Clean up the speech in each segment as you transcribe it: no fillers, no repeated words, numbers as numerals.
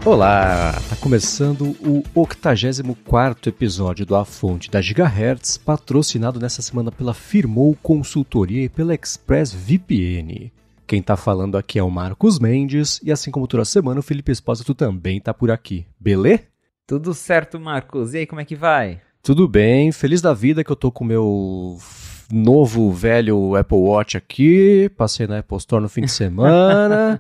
Olá, tá começando o 84º episódio do A Fonte da Gigahertz, patrocinado nessa semana pela Firmou Consultoria e pela ExpressVPN. Quem tá falando aqui é o Marcos Mendes, e assim como toda semana, o Felipe Espósito também tá por aqui, belê? Tudo certo, Marcos. E aí, como é que vai? Tudo bem, feliz da vida que eu tô com o meu novo, velho Apple Watch aqui, passei na Apple Store no fim de semana.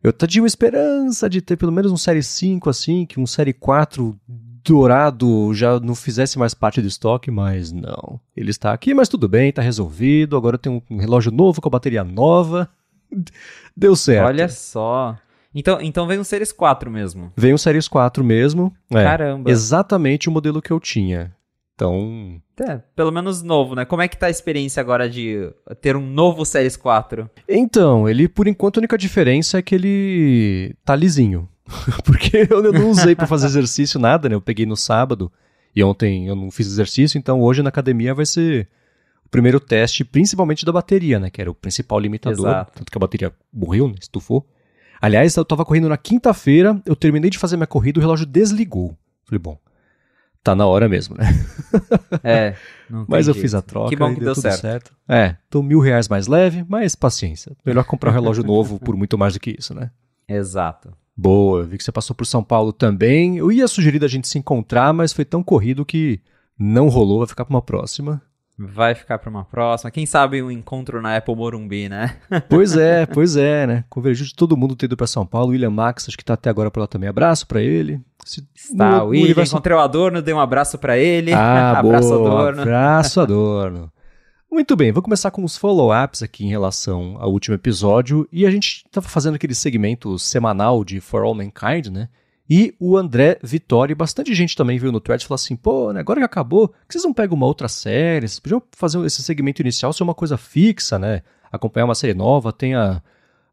Eu tinha uma esperança de ter pelo menos um Série 5, assim, que um Série 4 dourado já não fizesse mais parte do estoque, mas não. Ele está aqui, mas tudo bem, tá resolvido. Agora eu tenho um relógio novo com a bateria nova. Deu certo. Olha só. Então vem um Series 4 mesmo. Veio um Series 4 mesmo. Caramba. Exatamente o modelo que eu tinha. Então... pelo menos novo, né? Como é que tá a experiência agora de ter um novo Series 4? Então, ele, por enquanto, a única diferença é que ele tá lisinho. Porque eu não usei pra fazer exercício nada, né? Eu peguei no sábado e ontem eu não fiz exercício, então hoje na academia vai ser o primeiro teste, principalmente da bateria, né? Que era o principal limitador. Exato. Tanto que a bateria morreu, né? Estufou. Aliás, eu tava correndo na quinta-feira, eu terminei de fazer minha corrida, o relógio desligou. Falei, bom, tá na hora mesmo, né? Não tem Mas eu jeito. fiz a troca. Que bom que deu deu tudo certo. Tô R$1.000 mais leve, mas paciência. Melhor comprar um relógio novo por muito mais do que isso, né? Exato. Boa, eu vi que você passou por São Paulo também. Eu ia sugerir da gente se encontrar, mas foi tão corrido que não rolou, vai ficar pra uma próxima. Vai ficar pra uma próxima. Quem sabe um encontro na Apple Morumbi, né? Pois é, né? Convergiu de todo mundo ter ido pra São Paulo. William Max, acho que tá até agora por lá também. Abraço pra ele. Tá, o William, encontrei o Adorno, dei um abraço pra ele. Abraço, boa, Adorno. Abraço, Adorno. Muito bem, vou começar com os follow-ups aqui em relação ao último episódio. E a gente estava fazendo aquele segmento semanal de For All Mankind, né? E o André Vitória, e bastante gente também veio no thread e falou assim, pô, né, agora que acabou, por que vocês não pegam uma outra série? Vocês podiam fazer esse segmento inicial ser uma coisa fixa, né? Acompanhar uma série nova,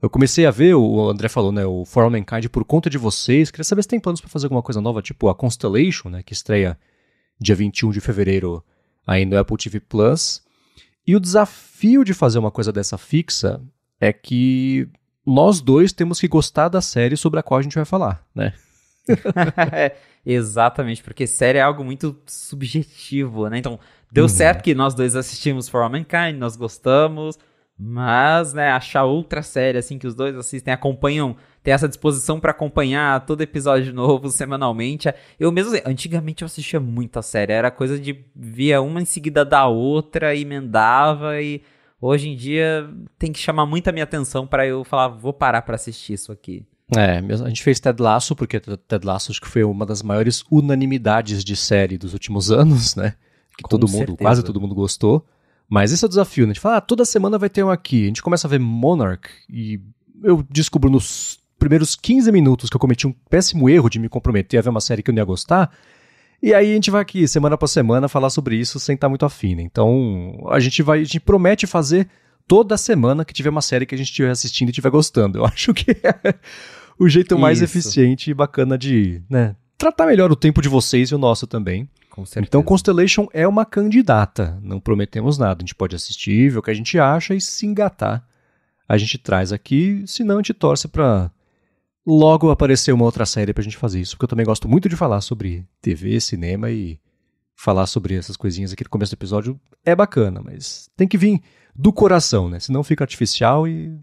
Eu comecei a ver, o André falou, né, o For All Mankind por conta de vocês. Queria saber se tem planos para fazer alguma coisa nova, tipo a Constellation, né, que estreia dia 21 de fevereiro aí no Apple TV Plus. E o desafio de fazer uma coisa dessa fixa é que nós dois temos que gostar da série sobre a qual a gente vai falar, né? Exatamente, porque série é algo muito subjetivo, né? Então, deu certo que nós dois assistimos For All Mankind, nós gostamos, mas, né, achar outra série, assim, que os dois assistem, acompanham, tem essa disposição pra acompanhar todo episódio novo semanalmente. Eu mesmo, antigamente eu assistia muita série, era coisa de via uma em seguida da outra, emendava, e hoje em dia tem que chamar muito a minha atenção pra eu falar, vou parar pra assistir isso aqui. A gente fez Ted Lasso, porque Ted Lasso acho que foi uma das maiores unanimidades de série dos últimos anos, né? Que quase todo mundo gostou. Mas esse é o desafio, né? A gente fala, toda semana vai ter um aqui. A gente começa a ver Monarch e eu descubro nos primeiros 15 minutos que eu cometi um péssimo erro de me comprometer a ver uma série que eu não ia gostar. E aí a gente vai aqui, semana após semana, falar sobre isso sem estar muito afim, né? Então, a gente promete fazer toda semana que tiver uma série que a gente estiver assistindo e estiver gostando. Eu acho que é o jeito mais eficiente e bacana de, né, tratar melhor o tempo de vocês e o nosso também. Com certeza. Então, Constellation é uma candidata. Não prometemos nada. A gente pode assistir, ver o que a gente acha e se engatar. A gente traz aqui, senão a gente torce pra logo aparecer uma outra série pra gente fazer isso. Porque eu também gosto muito de falar sobre TV, cinema e falar sobre essas coisinhas aqui no começo do episódio é bacana, mas tem que vir do coração, né? Senão fica artificial e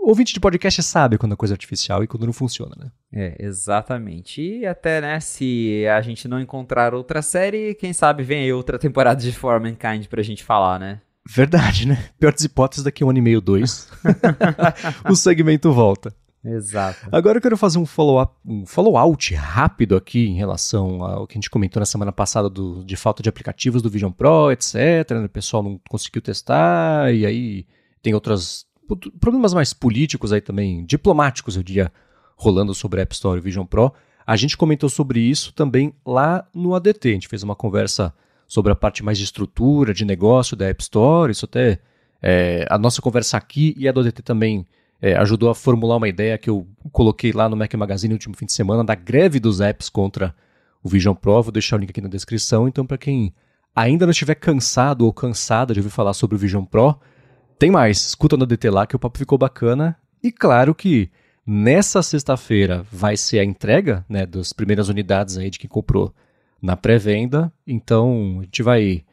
o ouvinte de podcast sabe quando a coisa é artificial e quando não funciona, né? Exatamente. E até, né, se a gente não encontrar outra série, quem sabe vem aí outra temporada de For All Mankind pra gente falar, né? Verdade, né? Pior das hipóteses, daqui a 1 ano e meio, 2, o segmento volta. Exato. Agora eu quero fazer um follow-out rápido aqui em relação ao que a gente comentou na semana passada de falta de aplicativos do Vision Pro, etc. O pessoal não conseguiu testar e aí tem outros problemas mais políticos aí também, diplomáticos, eu diria, rolando sobre a App Store e o Vision Pro. A gente comentou sobre isso também lá no ADT. A gente fez uma conversa sobre a parte mais de estrutura, de negócio da App Store. Isso até, a nossa conversa aqui e a do ADT também ajudou a formular uma ideia que eu coloquei lá no Mac Magazine no último fim de semana, da greve dos apps contra o Vision Pro. Vou deixar o link aqui na descrição. Então, para quem ainda não estiver cansado ou cansada de ouvir falar sobre o Vision Pro, tem mais. Escuta no ADT lá que o papo ficou bacana. E claro que Nessa sexta-feira vai ser a entrega, né, das primeiras unidades aí de quem comprou na pré-venda. Então a gente vai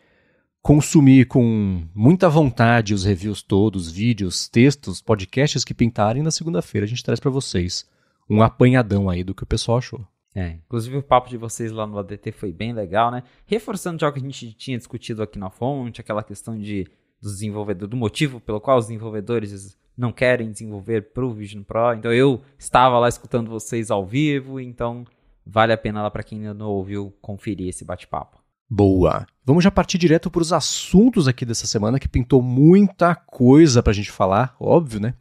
consumir com muita vontade os reviews todos, vídeos, textos, podcasts que pintarem. Na segunda-feira a gente traz para vocês um apanhadão aí do que o pessoal achou. Inclusive o papo de vocês lá no ADT foi bem legal, né? Reforçando já o que a gente tinha discutido aqui na fonte, aquela questão dos desenvolvedores, do motivo pelo qual os desenvolvedores não querem desenvolver pro Vision Pro. Então eu estava lá escutando vocês ao vivo, então vale a pena lá para quem ainda não ouviu conferir esse bate-papo. Boa! Vamos já partir direto para os assuntos aqui dessa semana, que pintou muita coisa pra gente falar, óbvio, né?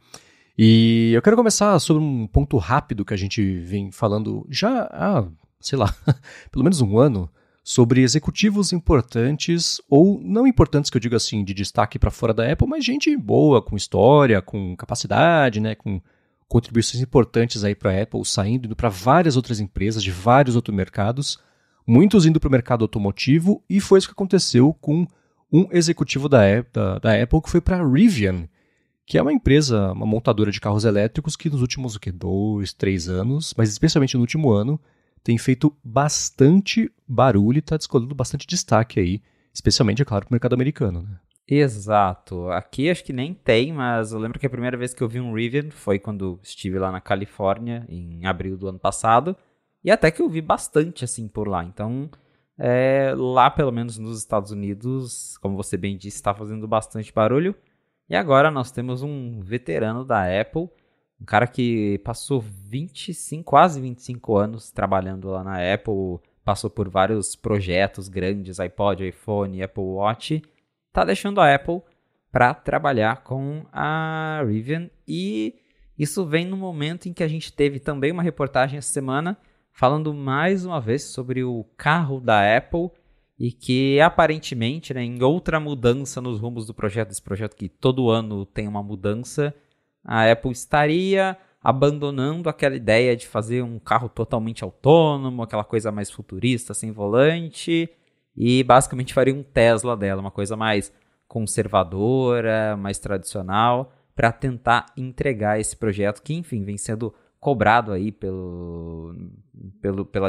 E eu quero começar sobre um ponto rápido que a gente vem falando já há, sei lá, pelo menos um ano, sobre executivos importantes, ou não importantes que eu digo assim, de destaque para fora da Apple, mas gente boa, com história, com capacidade, né, com contribuições importantes aí para a Apple, saindo, indo para várias outras empresas de vários outros mercados, muitos indo para o mercado automotivo, e foi isso que aconteceu com um executivo da Apple que foi para a Rivian, que é uma empresa, uma montadora de carros elétricos que nos últimos 2, 3 anos, mas especialmente no último ano, tem feito bastante barulho e está descolando bastante destaque aí, especialmente, é claro, para o mercado americano, né? Exato. Aqui acho que nem tem, mas eu lembro que a primeira vez que eu vi um Rivian foi quando estive lá na Califórnia, em abril do ano passado, e até que eu vi bastante assim por lá. Então, lá pelo menos nos Estados Unidos, como você bem disse, está fazendo bastante barulho. E agora nós temos um veterano da Apple, um cara que passou quase 25 anos trabalhando lá na Apple, passou por vários projetos grandes, iPod, iPhone, Apple Watch, tá deixando a Apple para trabalhar com a Rivian, e isso vem no momento em que a gente teve também uma reportagem essa semana falando mais uma vez sobre o carro da Apple, e que aparentemente, né, em outra mudança nos rumos do projeto, esse projeto que todo ano tem uma mudança, a Apple estaria abandonando aquela ideia de fazer um carro totalmente autônomo, aquela coisa mais futurista, sem volante, e basicamente faria um Tesla dela, uma coisa mais conservadora, mais tradicional, para tentar entregar esse projeto que, enfim, vem sendo cobrado aí pela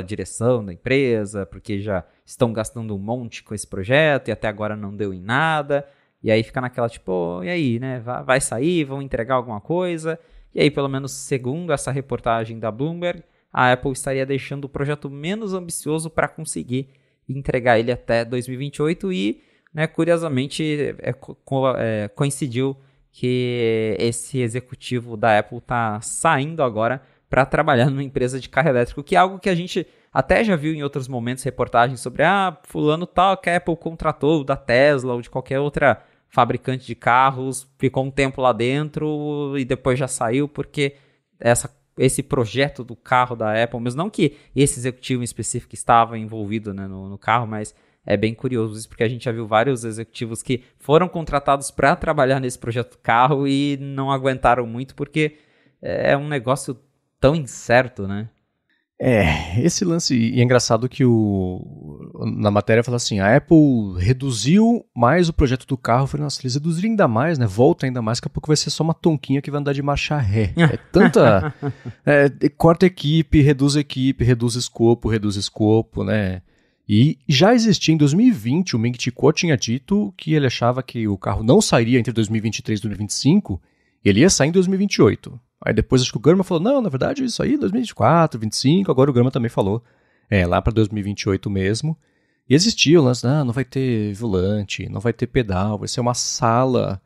direção da empresa, porque já estão gastando um monte com esse projeto e até agora não deu em nada. E aí fica naquela tipo, e aí, né? Vai sair, vão entregar alguma coisa. E aí, pelo menos segundo essa reportagem da Bloomberg, a Apple estaria deixando o projeto menos ambicioso para conseguir entregar ele até 2028 e, né, curiosamente, coincidiu que esse executivo da Apple está saindo agora para trabalhar numa empresa de carro elétrico, que é algo que a gente até já viu em outros momentos, reportagens sobre fulano tal que a Apple contratou da Tesla ou de qualquer outra fabricante de carros, ficou um tempo lá dentro e depois já saiu porque esse projeto do carro da Apple, mesmo não que esse executivo em específico estava envolvido, né, no carro, mas é bem curioso isso, porque a gente já viu vários executivos que foram contratados para trabalhar nesse projeto do carro e não aguentaram muito, porque é um negócio tão incerto, né? Esse lance, e é engraçado que na matéria fala assim, a Apple reduziu mais o projeto do carro. Eu falei, nossa, eles reduziram ainda mais, né? Volta ainda mais, daqui a pouco vai ser só uma tonquinha que vai andar de marcha ré. Corta equipe, reduz escopo, né? E já existia em 2020, o Ming Chi Kuo tinha dito que ele achava que o carro não sairia entre 2023 e 2025, ele ia sair em 2028. Aí depois acho que o Gurman falou, não, na verdade isso aí 2024, 2025, agora o Gurman também falou, lá para 2028 mesmo. E existia o lance, não vai ter volante, não vai ter pedal, vai ser uma sala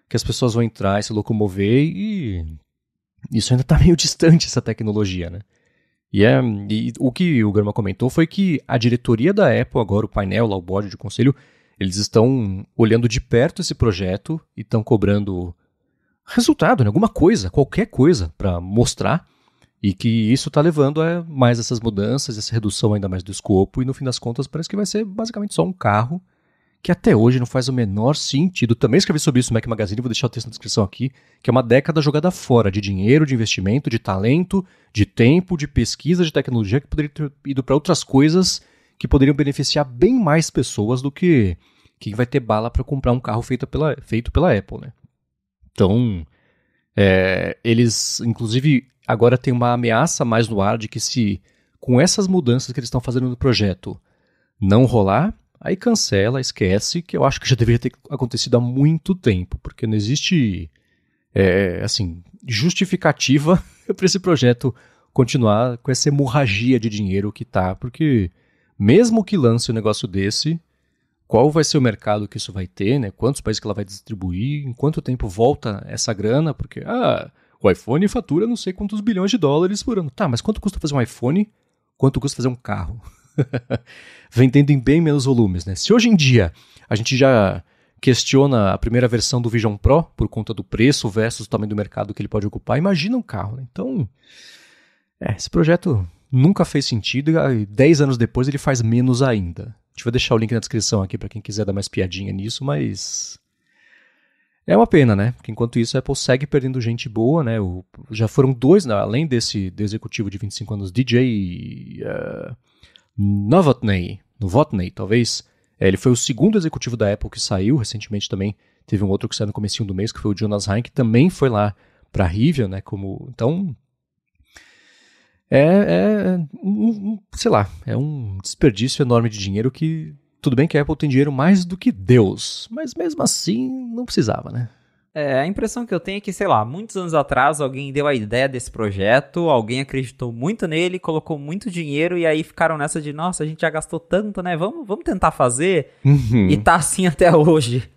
que as pessoas vão entrar e se locomover, e isso ainda está meio distante, essa tecnologia, né? E o que o Gurman comentou foi que a diretoria da Apple, agora o painel, lá o board de conselho, eles estão olhando de perto esse projeto e estão cobrando resultado, né? Alguma coisa, qualquer coisa para mostrar, e que isso está levando a mais essas mudanças, essa redução ainda mais do escopo, e no fim das contas parece que vai ser basicamente só um carro que até hoje não faz o menor sentido. Também escrevi sobre isso no Mac Magazine, vou deixar o texto na descrição aqui, que é uma década jogada fora de dinheiro, de investimento, de talento, de tempo, de pesquisa, de tecnologia, que poderia ter ido para outras coisas que poderiam beneficiar bem mais pessoas do que quem vai ter bala para comprar um carro feito pela Apple, né? Então, eles, inclusive, agora tem uma ameaça mais no ar de que se com essas mudanças que eles estão fazendo no projeto não rolar, aí cancela, esquece, que eu acho que já deveria ter acontecido há muito tempo, porque não existe justificativa para esse projeto continuar com essa hemorragia de dinheiro que tá, porque mesmo que lance um negócio desse, qual vai ser o mercado que isso vai ter, né? Quantos países que ela vai distribuir, em quanto tempo volta essa grana, porque o iPhone fatura não sei quantos bilhões de dólares por ano. Tá, mas quanto custa fazer um iPhone? Quanto custa fazer um carro? Vendendo em bem menos volumes, né? Se hoje em dia a gente já questiona a primeira versão do Vision Pro por conta do preço versus o tamanho do mercado que ele pode ocupar, imagina um carro, né? Então, esse projeto nunca fez sentido e 10 anos depois ele faz menos ainda. A gente vai deixar o link na descrição aqui para quem quiser dar mais piadinha nisso, mas é uma pena, né? Porque enquanto isso a Apple segue perdendo gente boa, né? Já foram 2, né? Além do executivo de 25 anos, DJ Novotny, talvez. Ele foi o segundo executivo da Apple que saiu recentemente também. Teve um outro que saiu no comecinho do mês, que foi o Jonas Hein, que também foi lá para a Rivian, né? Então, sei lá, é um desperdício enorme de dinheiro que, tudo bem que a Apple tem dinheiro mais do que Deus, mas mesmo assim não precisava, né? A impressão que eu tenho é que, sei lá, muitos anos atrás alguém deu a ideia desse projeto, alguém acreditou muito nele, colocou muito dinheiro e aí ficaram nessa de, nossa, a gente já gastou tanto, né? Vamos tentar fazer. E tá assim até hoje.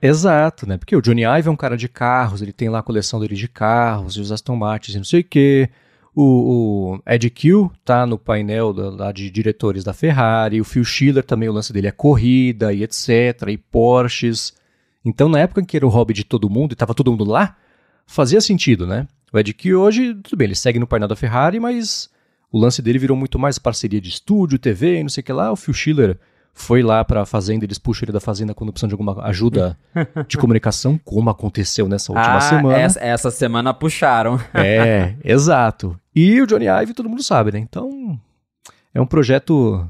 Exato, né? Porque o Johnny Ive é um cara de carros, ele tem lá a coleção dele de carros e os Aston Martins e não sei o quê. O Ed Q tá no painel lá de diretores da Ferrari, o Phil Schiller também, o lance dele é corrida e etc, e Porsches. Então, na época em que era o hobby de todo mundo e estava todo mundo lá, fazia sentido, né? O Ed Q hoje, tudo bem, ele segue no painel da Ferrari, mas o lance dele virou muito mais parceria de estúdio, TV e não sei o que lá. O Phil Schiller foi lá para a fazenda, eles puxam ele da fazenda quando precisam de alguma ajuda de comunicação, como aconteceu nessa última semana. Essa semana puxaram. Exato. E o Johnny Ive todo mundo sabe, né? Então, é um projeto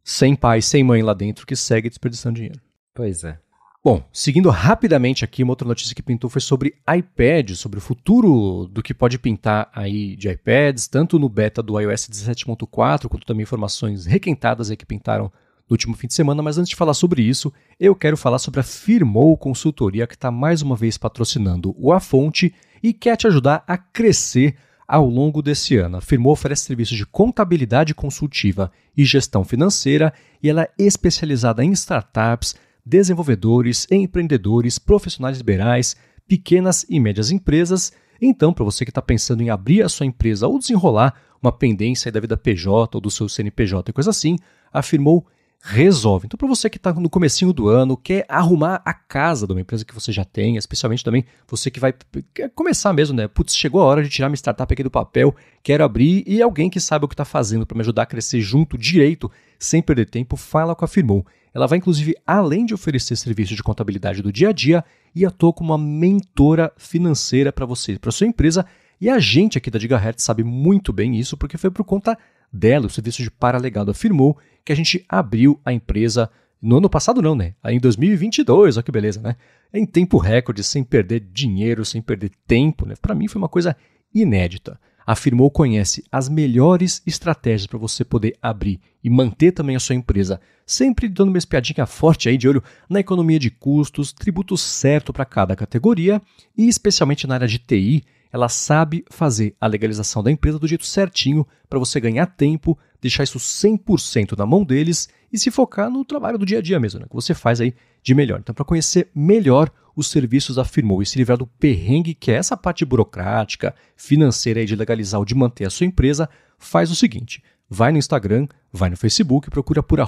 sem pai, sem mãe lá dentro que segue desperdiçando dinheiro. Pois é. Bom, seguindo rapidamente aqui, uma outra notícia que pintou foi sobre iPad, sobre o futuro do que pode pintar aí de iPads, tanto no beta do iOS 17.4, quanto também informações requentadas aí que pintaram no último fim de semana. Mas antes de falar sobre isso, eu quero falar sobre a Firmoo Consultoria, que está mais uma vez patrocinando o A Fonte e quer te ajudar a crescer ao longo desse ano. A Firmoo oferece serviços de contabilidade consultiva e gestão financeira e ela é especializada em startups, desenvolvedores, empreendedores, profissionais liberais, pequenas e médias empresas. Então, para você que está pensando em abrir a sua empresa ou desenrolar uma pendência da vida PJ ou do seu CNPJ e coisa assim, a Firmoo resolve. Então, para você que está no comecinho do ano, quer arrumar a casa de uma empresa que você já tem, especialmente também você que vai quer começar mesmo, né? Putz, chegou a hora de tirar minha startup aqui do papel, quero abrir, e alguém que sabe o que está fazendo para me ajudar a crescer junto, direito, sem perder tempo, fala com a Firmoo. Ela vai, inclusive, além de oferecer serviços de contabilidade do dia a dia, e atua como uma mentora financeira para você e para sua empresa. E a gente aqui da Gigahertz sabe muito bem isso, porque foi por conta dela, o serviço de paralegado Firmoo, que a gente abriu a empresa no ano passado não, né? Aí em 2022, olha que beleza, né? Em tempo recorde, sem perder dinheiro, sem perder tempo, né? Para mim foi uma coisa inédita. A Firmoo conhece as melhores estratégias para você poder abrir e manter também a sua empresa, sempre dando uma espiadinha forte aí de olho na economia de custos, tributo certo para cada categoria e especialmente na área de TI, ela sabe fazer a legalização da empresa do jeito certinho para você ganhar tempo, deixar isso 100% na mão deles e se focar no trabalho do dia a dia mesmo, né, que você faz aí de melhor. Então, para conhecer melhor os serviços da Firmoo e se livrar do perrengue que é essa parte burocrática, financeira aí de legalizar ou de manter a sua empresa, faz o seguinte, vai no Instagram, vai no Facebook, procura por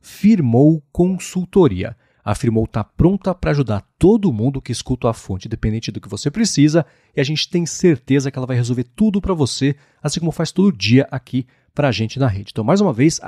@Firmoo Consultoria. A Firmoo está pronta para ajudar todo mundo que escuta a fonte, independente do que você precisa, e a gente tem certeza que ela vai resolver tudo para você, assim como faz todo dia aqui para a gente na rede. Então, mais uma vez,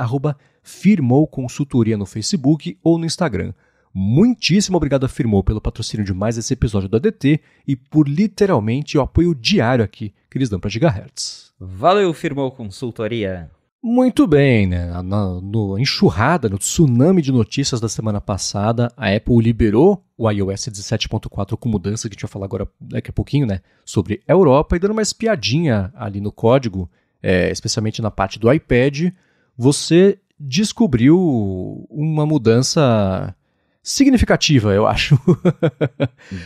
@Firmoo Consultoria no Facebook ou no Instagram. Muitíssimo obrigado a Firmoo pelo patrocínio de mais esse episódio do ADT e por literalmente o apoio diário aqui que eles dão para Gigahertz. Valeu, Firmoo Consultoria! Muito bem, né? No enxurrada, no tsunami de notícias da semana passada, a Apple liberou o iOS 17.4 com mudança, que a gente vai falar agora daqui a pouquinho, né? Sobre a Europa, e dando uma espiadinha ali no código, especialmente na parte do iPad, você descobriu uma mudança significativa, eu acho,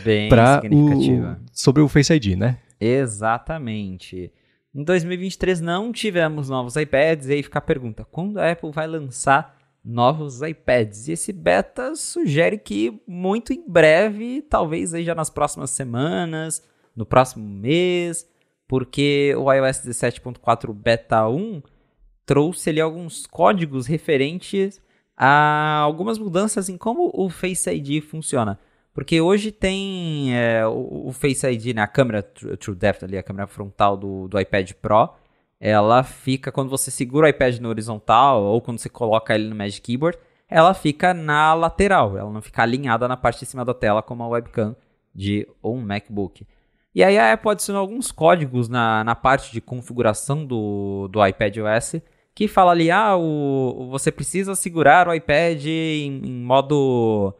Bem significativa. sobre o Face ID, né? Exatamente. Em 2023 não tivemos novos iPads, e aí fica a pergunta, quando a Apple vai lançar novos iPads? E esse beta sugere que muito em breve, talvez aí já nas próximas semanas, no próximo mês, porque o iOS 17.4 Beta 1 trouxe ali alguns códigos referentes a algumas mudanças em como o Face ID funciona. Porque hoje tem o Face ID, né, a câmera True Depth, ali, a câmera frontal do iPad Pro, ela fica, quando você segura o iPad na horizontal, ou quando você coloca ele no Magic Keyboard, ela fica na lateral, ela não fica alinhada na parte de cima da tela, como a webcam de um MacBook. E aí a Apple adicionou alguns códigos na parte de configuração do iPadOS, que fala ali, você precisa segurar o iPad em modo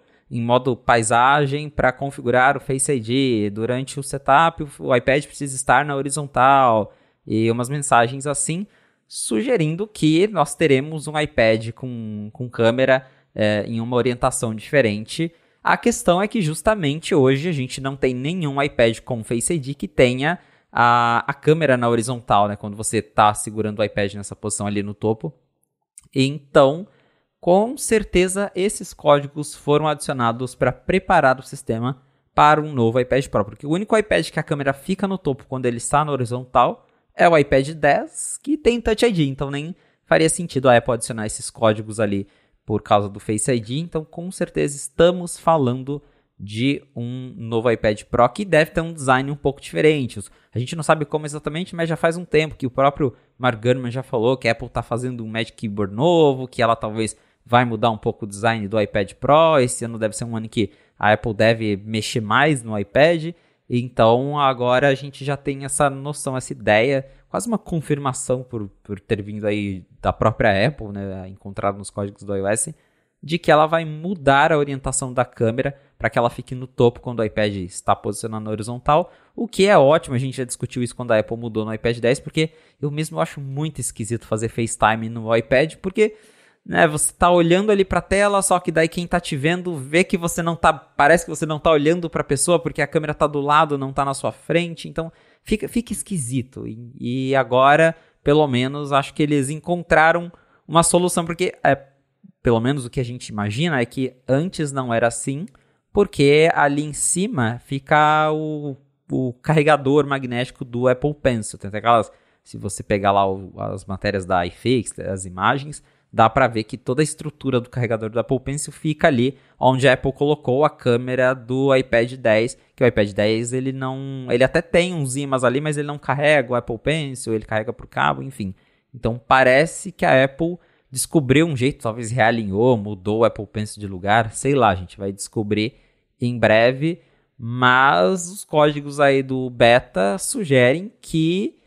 paisagem para configurar o Face ID. Durante o setup, o iPad precisa estar na horizontal. E umas mensagens assim, sugerindo que nós teremos um iPad com câmera em uma orientação diferente. A questão é que justamente hoje a gente não tem nenhum iPad com Face ID que tenha a câmera na horizontal, né? Quando você está segurando o iPad nessa posição ali no topo. Então, com certeza, esses códigos foram adicionados para preparar o sistema para um novo iPad Pro. Porque o único iPad que a câmera fica no topo quando ele está na horizontal é o iPad 10, que tem Touch ID. Então, nem faria sentido a Apple adicionar esses códigos ali por causa do Face ID. Então, com certeza, estamos falando de um novo iPad Pro que deve ter um design um pouco diferente. A gente não sabe como exatamente, mas já faz um tempo que o próprio Mark Gurman já falou que a Apple está fazendo um Magic Keyboard novo, que ela talvez vai mudar um pouco o design do iPad Pro. Esse ano deve ser um ano que a Apple deve mexer mais no iPad. Então agora a gente já tem essa noção, essa ideia, quase uma confirmação por ter vindo aí da própria Apple, né, encontrado nos códigos do iOS, de que ela vai mudar a orientação da câmera para que ela fique no topo quando o iPad está posicionado na horizontal, o que é ótimo. A gente já discutiu isso quando a Apple mudou no iPad 10, porque eu mesmo acho muito esquisito fazer FaceTime no iPad, porque né, você tá olhando ali para a tela, só que daí quem tá te vendo vê que você não tá, parece que você não tá olhando para a pessoa, porque a câmera tá do lado, não tá na sua frente, então fica esquisito. E agora, pelo menos, acho que eles encontraram uma solução, porque pelo menos o que a gente imagina é que antes não era assim, porque ali em cima fica o carregador magnético do Apple Pencil. Tem aquelas, se você pegar lá as matérias da iFix, as imagens, dá para ver que toda a estrutura do carregador do Apple Pencil fica ali onde a Apple colocou a câmera do iPad 10, que o iPad 10 ele até tem uns ímãs ali, mas ele não carrega o Apple Pencil, ele carrega por cabo, enfim. Então parece que a Apple descobriu um jeito, talvez realinhou, mudou o Apple Pencil de lugar, sei lá, a gente vai descobrir em breve, mas os códigos aí do beta sugerem que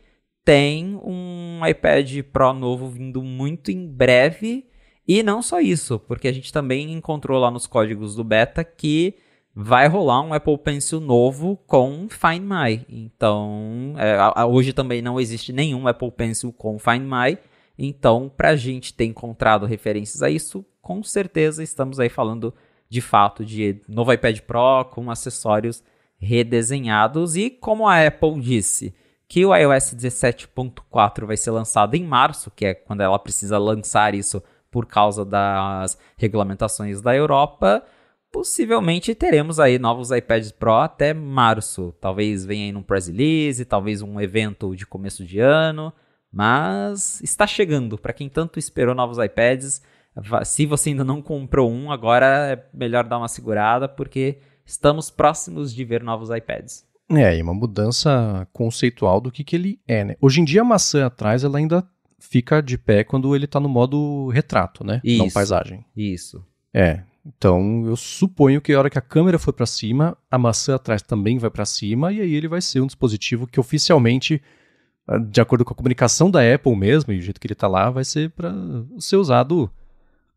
tem um iPad Pro novo vindo muito em breve, e não só isso, porque a gente também encontrou lá nos códigos do beta que vai rolar um Apple Pencil novo com Find My. Então, hoje também não existe nenhum Apple Pencil com Find My, então para a gente ter encontrado referências a isso, com certeza estamos aí falando de fato de novo iPad Pro com acessórios redesenhados, e como a Apple disse que o iOS 17.4 vai ser lançado em março, que é quando ela precisa lançar isso por causa das regulamentações da Europa, possivelmente teremos aí novos iPads Pro até março. Talvez venha aí num press release, talvez um evento de começo de ano, mas está chegando. Para quem tanto esperou novos iPads, se você ainda não comprou um, agora é melhor dar uma segurada, porque estamos próximos de ver novos iPads. E uma mudança conceitual do que ele é, né? Hoje em dia a maçã atrás ela ainda fica de pé quando ele tá no modo retrato, né? Isso, não paisagem. Isso. Então eu suponho que a hora que a câmera for para cima, a maçã atrás também vai para cima, e aí ele vai ser um dispositivo que oficialmente de acordo com a comunicação da Apple mesmo, e o jeito que ele está lá, vai ser para ser usado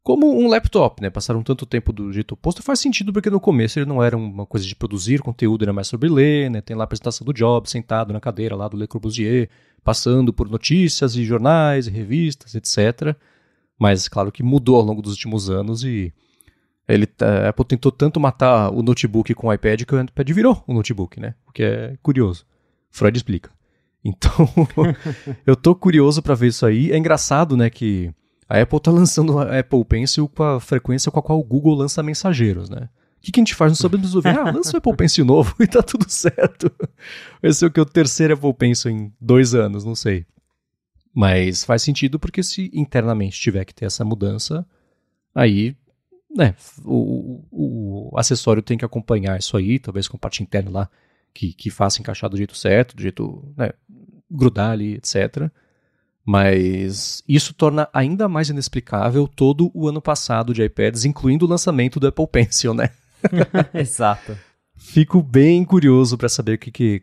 como um laptop, né? Passaram tanto tempo do jeito oposto, faz sentido porque no começo ele não era uma coisa de produzir conteúdo, era mais sobre ler, né? Tem lá a apresentação do Jobs, sentado na cadeira lá do Le Corbusier, passando por notícias e jornais e revistas, etc. Mas claro que mudou ao longo dos últimos anos e a Apple tentou tanto matar o notebook com o iPad que o iPad virou um notebook, né? O que é curioso. Freud explica. Então, eu tô curioso para ver isso aí. É engraçado, né, que a Apple tá lançando o Apple Pencil com a frequência com a qual o Google lança mensageiros, né? O que a gente faz? Não sabemos resolver. Lança o Apple Pencil novo e tá tudo certo. Vai ser o terceiro Apple Pencil em 2 anos, não sei. Mas faz sentido porque se internamente tiver que ter essa mudança, aí, né, o acessório tem que acompanhar isso aí, talvez com a parte interna lá, que faça encaixar do jeito certo, do jeito, né, grudar ali, etc. Mas isso torna ainda mais inexplicável todo o ano passado de iPads, incluindo o lançamento do Apple Pencil, né? Exato. Fico bem curioso para saber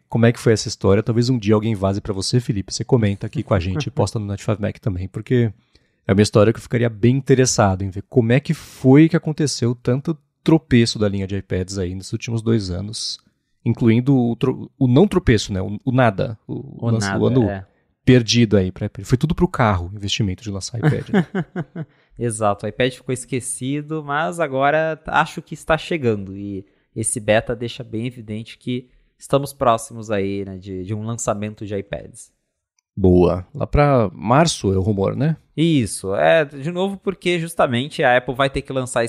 como é que foi essa história. Talvez um dia alguém vaze para você, Felipe. Você comenta aqui com a gente e posta no Net5Mac também, porque é uma história que eu ficaria bem interessado em ver como é que foi que aconteceu tanto tropeço da linha de iPads aí nos últimos 2 anos, incluindo o não tropeço, né? O nada. O ano perdido aí. Foi tudo pro carro, investimento de lançar iPad. Né? Exato, o iPad ficou esquecido, mas agora acho que está chegando e esse beta deixa bem evidente que estamos próximos aí, né, de um lançamento de iPads. Boa. Lá para março é o rumor, né? Isso, de novo porque justamente a Apple vai ter que lançar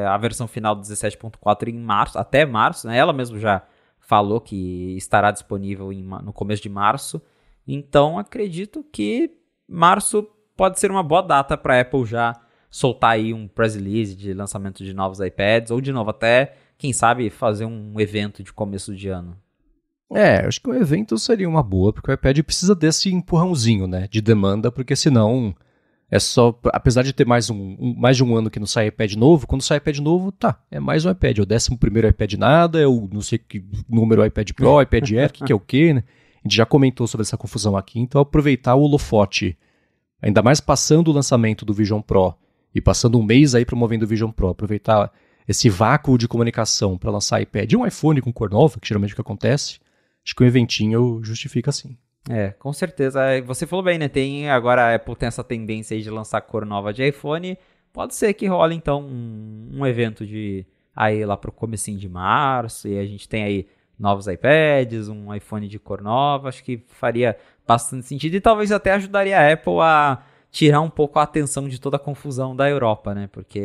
a versão final do 17.4 em março, até março, né? Ela mesmo já falou que estará disponível no começo de março. Então, acredito que março pode ser uma boa data para a Apple já soltar aí um press release de lançamento de novos iPads, ou de novo até, quem sabe, fazer um evento de começo de ano. Acho que um evento seria uma boa, porque o iPad precisa desse empurrãozinho, né, de demanda, porque senão é só, apesar de ter mais de um ano que não sai iPad novo, quando sai iPad novo, é mais um iPad, é o 11º iPad nada, é o não sei que número iPad Pro, iPad Air, que é o quê, né? A gente já comentou sobre essa confusão aqui, então aproveitar o holofote, ainda mais passando o lançamento do Vision Pro e passando um mês aí promovendo o Vision Pro, aproveitar esse vácuo de comunicação para lançar iPad e um iPhone com cor nova, que geralmente é o que acontece, acho que um eventinho justifica sim. Com certeza. Você falou bem, né? Agora a Apple tem essa tendência aí de lançar cor nova de iPhone, pode ser que role então um evento aí lá pro comecinho de março, e a gente tem aí novos iPads, um iPhone de cor nova, acho que faria bastante sentido e talvez até ajudaria a Apple a tirar um pouco a atenção de toda a confusão da Europa, né? Porque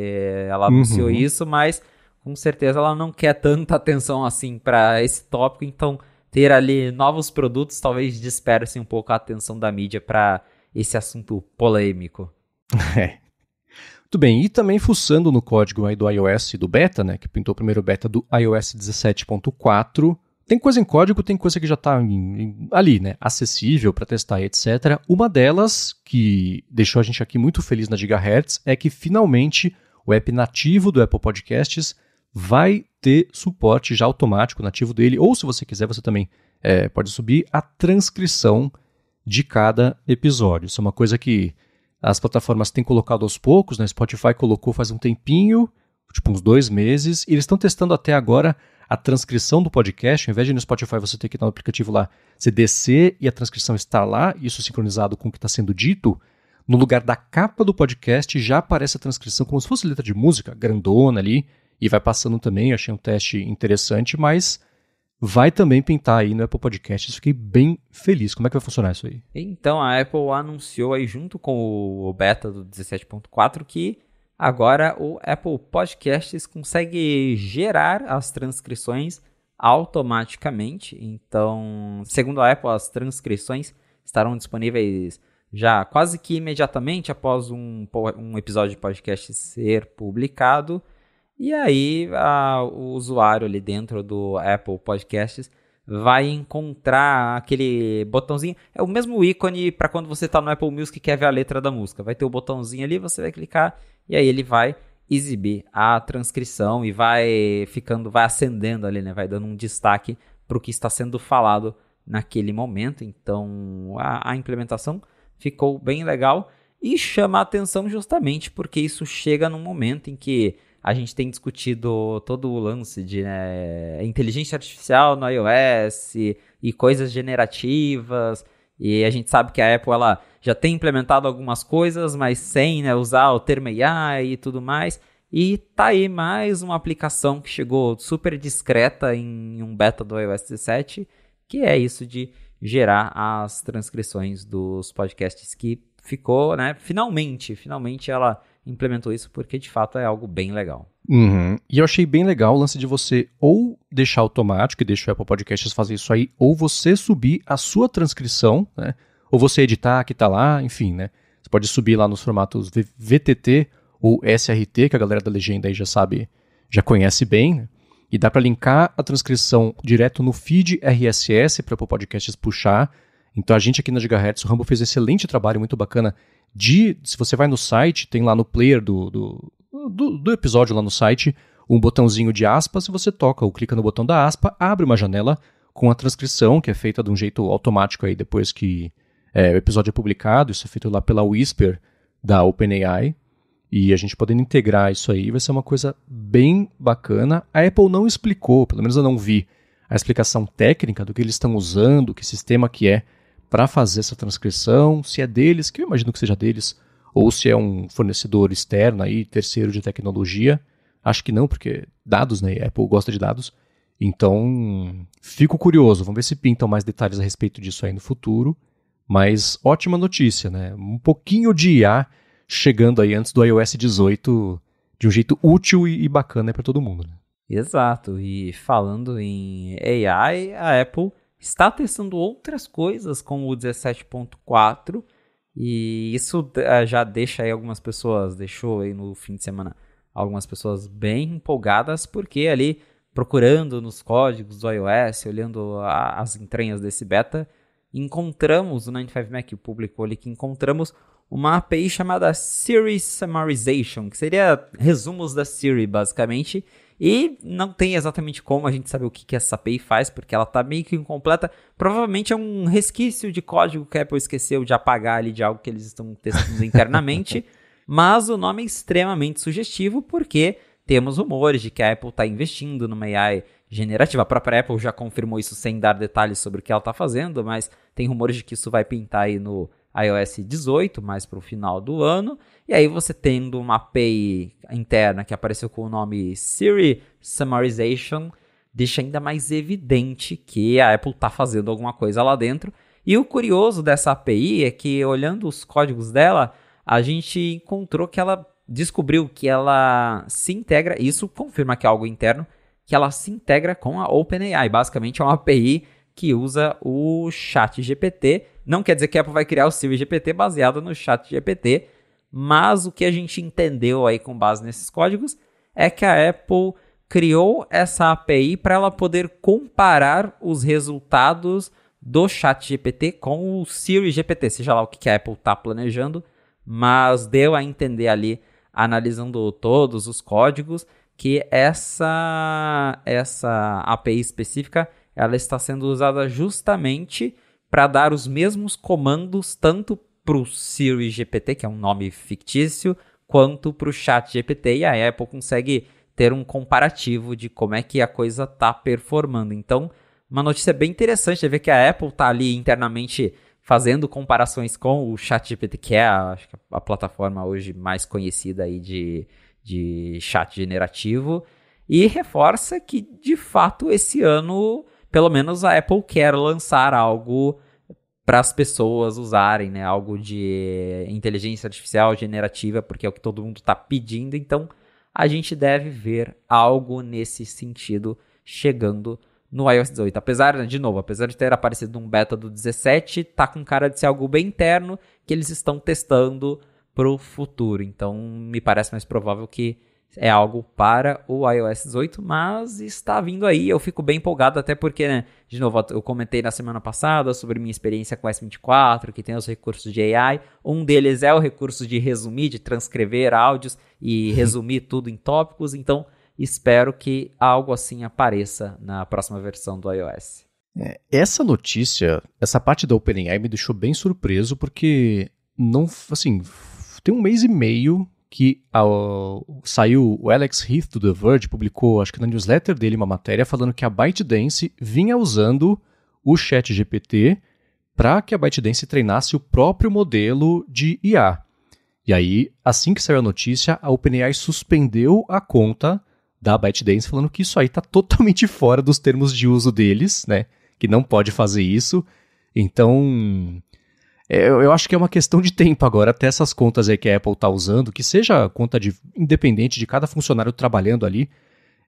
ela anunciou isso, mas com certeza ela não quer tanta atenção assim para esse tópico, então ter ali novos produtos talvez disperse um pouco a atenção da mídia para esse assunto polêmico. Muito bem, e também fuçando no código aí do iOS do beta, né, que pintou o primeiro beta do iOS 17.4, tem coisa em código, tem coisa que já está ali, né, acessível para testar, etc. Uma delas, que deixou a gente aqui muito feliz na Gigahertz, é que finalmente o app nativo do Apple Podcasts vai ter suporte já automático, nativo dele, ou se você quiser, você também pode subir a transcrição de cada episódio. Isso é uma coisa que as plataformas têm colocado aos poucos, né? Spotify colocou faz um tempinho, tipo uns 2 meses, e eles estão testando até agora a transcrição do podcast. Ao invés de no Spotify você ter que ir no aplicativo lá, você descer e a transcrição estar lá, isso sincronizado com o que está sendo dito, no lugar da capa do podcast já aparece a transcrição como se fosse letra de música, grandona ali, e vai passando também. Achei um teste interessante, mas vai também pintar aí no Apple Podcasts. Fiquei bem feliz. Como é que vai funcionar isso aí? Então, a Apple anunciou aí junto com o beta do 17.4 que agora o Apple Podcasts consegue gerar as transcrições automaticamente. Então, segundo a Apple, as transcrições estarão disponíveis já quase que imediatamente após um episódio de podcast ser publicado. E aí, o usuário ali dentro do Apple Podcasts vai encontrar aquele botãozinho. É o mesmo ícone para quando você está no Apple Music e quer ver a letra da música. Vai ter o botãozinho ali, você vai clicar e aí ele vai exibir a transcrição e vai acendendo ali, né? Vai dando um destaque para o que está sendo falado naquele momento. Então a implementação ficou bem legal e chama a atenção justamente porque isso chega num momento em que a gente tem discutido todo o lance de inteligência artificial no iOS e coisas generativas. E a gente sabe que a Apple ela já tem implementado algumas coisas, mas sem usar o termo AI e tudo mais. E tá aí mais uma aplicação que chegou super discreta em um beta do iOS 17, que é isso de gerar as transcrições dos podcasts, que ficou, finalmente ela implementou isso, porque de fato é algo bem legal. Uhum. E eu achei bem legal o lance de você ou deixar automático e deixar o Apple Podcasts fazer isso aí, ou você subir a sua transcrição, né? Ou você editar que tá lá, enfim, né? Você pode subir lá nos formatos VTT ou SRT, que a galera da legenda aí já sabe, já conhece bem, né? E dá para linkar a transcrição direto no feed RSS para o Apple Podcasts puxar. Então a gente aqui na Gigahertz, o Rambo fez esse excelente trabalho, muito bacana, se você vai no site, tem lá no player do episódio lá no site, um botãozinho de aspa, se você toca ou clica no botão da aspa, abre uma janela com a transcrição, que é feita de um jeito automático aí depois que o episódio é publicado. Isso é feito lá pela Whisper da OpenAI, e a gente podendo integrar isso aí vai ser uma coisa bem bacana. A Apple não explicou, pelo menos eu não vi a explicação técnica do que eles estão usando, que sistema que é para fazer essa transcrição, se é deles, que eu imagino que seja deles, ou se é um fornecedor externo aí, terceiro de tecnologia. Acho que não, porque dados, né? A Apple gosta de dados. Então, fico curioso. Vamos ver se pintam mais detalhes a respeito disso aí no futuro. Mas ótima notícia, né? Um pouquinho de IA chegando aí antes do iOS 18 de um jeito útil e bacana para todo mundo, né? Exato. E falando em AI, a Apple está testando outras coisas com o 17.4. E isso já deixa aí deixou aí no fim de semana algumas pessoas bem empolgadas, porque ali procurando nos códigos do iOS, olhando as entranhas desse beta, encontramos, o 95Mac publicou ali que encontramos uma API chamada Siri Summarization, que seria resumos da Siri, basicamente. E não tem exatamente como a gente saber o que essa API faz, porque ela está meio que incompleta. Provavelmente é um resquício de código que a Apple esqueceu de apagar ali de algo que eles estão testando internamente. Mas o nome é extremamente sugestivo, porque temos rumores de que a Apple está investindo numa AI generativa. A própria Apple já confirmou isso sem dar detalhes sobre o que ela está fazendo, mas tem rumores de que isso vai pintar aí no iOS 18, mais para o final do ano. E aí você tendo uma API interna que apareceu com o nome Siri Summarization, deixa ainda mais evidente que a Apple está fazendo alguma coisa lá dentro. E o curioso dessa API é que, olhando os códigos dela, a gente encontrou que ela descobriu que ela se integra, isso confirma que é algo interno, que ela se integra com a OpenAI. Basicamente é uma API que usa o ChatGPT. Não quer dizer que a Apple vai criar o Siri GPT baseado no ChatGPT, mas o que a gente entendeu aí com base nesses códigos é que a Apple criou essa API para ela poder comparar os resultados do ChatGPT com o Siri GPT, seja lá o que a Apple está planejando, mas deu a entender ali, analisando todos os códigos, que essa API específica ela está sendo usada justamente para dar os mesmos comandos tanto para o Siri GPT, que é um nome fictício, quanto para o ChatGPT, e a Apple consegue ter um comparativo de como é que a coisa está performando. Então, uma notícia bem interessante é ver que a Apple está ali internamente fazendo comparações com o ChatGPT, que é acho que a plataforma hoje mais conhecida aí de chat generativo, e reforça que, de fato, esse ano, pelo menos a Apple quer lançar algo para as pessoas usarem, né? Algo de inteligência artificial generativa, porque é o que todo mundo está pedindo. Então, a gente deve ver algo nesse sentido chegando no iOS 18. Apesar de ter aparecido um beta do 17, tá com cara de ser algo bem interno que eles estão testando pro futuro. Então, me parece mais provável que é algo para o iOS 18, mas está vindo aí. Eu fico bem empolgado, até porque, né, de novo, eu comentei na semana passada sobre minha experiência com o S24, que tem os recursos de AI. Um deles é o recurso de resumir, de transcrever áudios e resumir tudo em tópicos. Então, espero que algo assim apareça na próxima versão do iOS. Essa notícia, essa parte da OpenAI me deixou bem surpreso, porque não, assim, tem um mês e meio que saiu o Alex Heath do The Verge, publicou, acho que na newsletter dele, uma matéria falando que a ByteDance vinha usando o ChatGPT para que a ByteDance treinasse o próprio modelo de IA. E aí, assim que saiu a notícia, a OpenAI suspendeu a conta da ByteDance, falando que isso aí está totalmente fora dos termos de uso deles, né? Que não pode fazer isso. Então, eu acho que é uma questão de tempo agora, até essas contas aí que a Apple está usando, que seja a conta independente de cada funcionário trabalhando ali,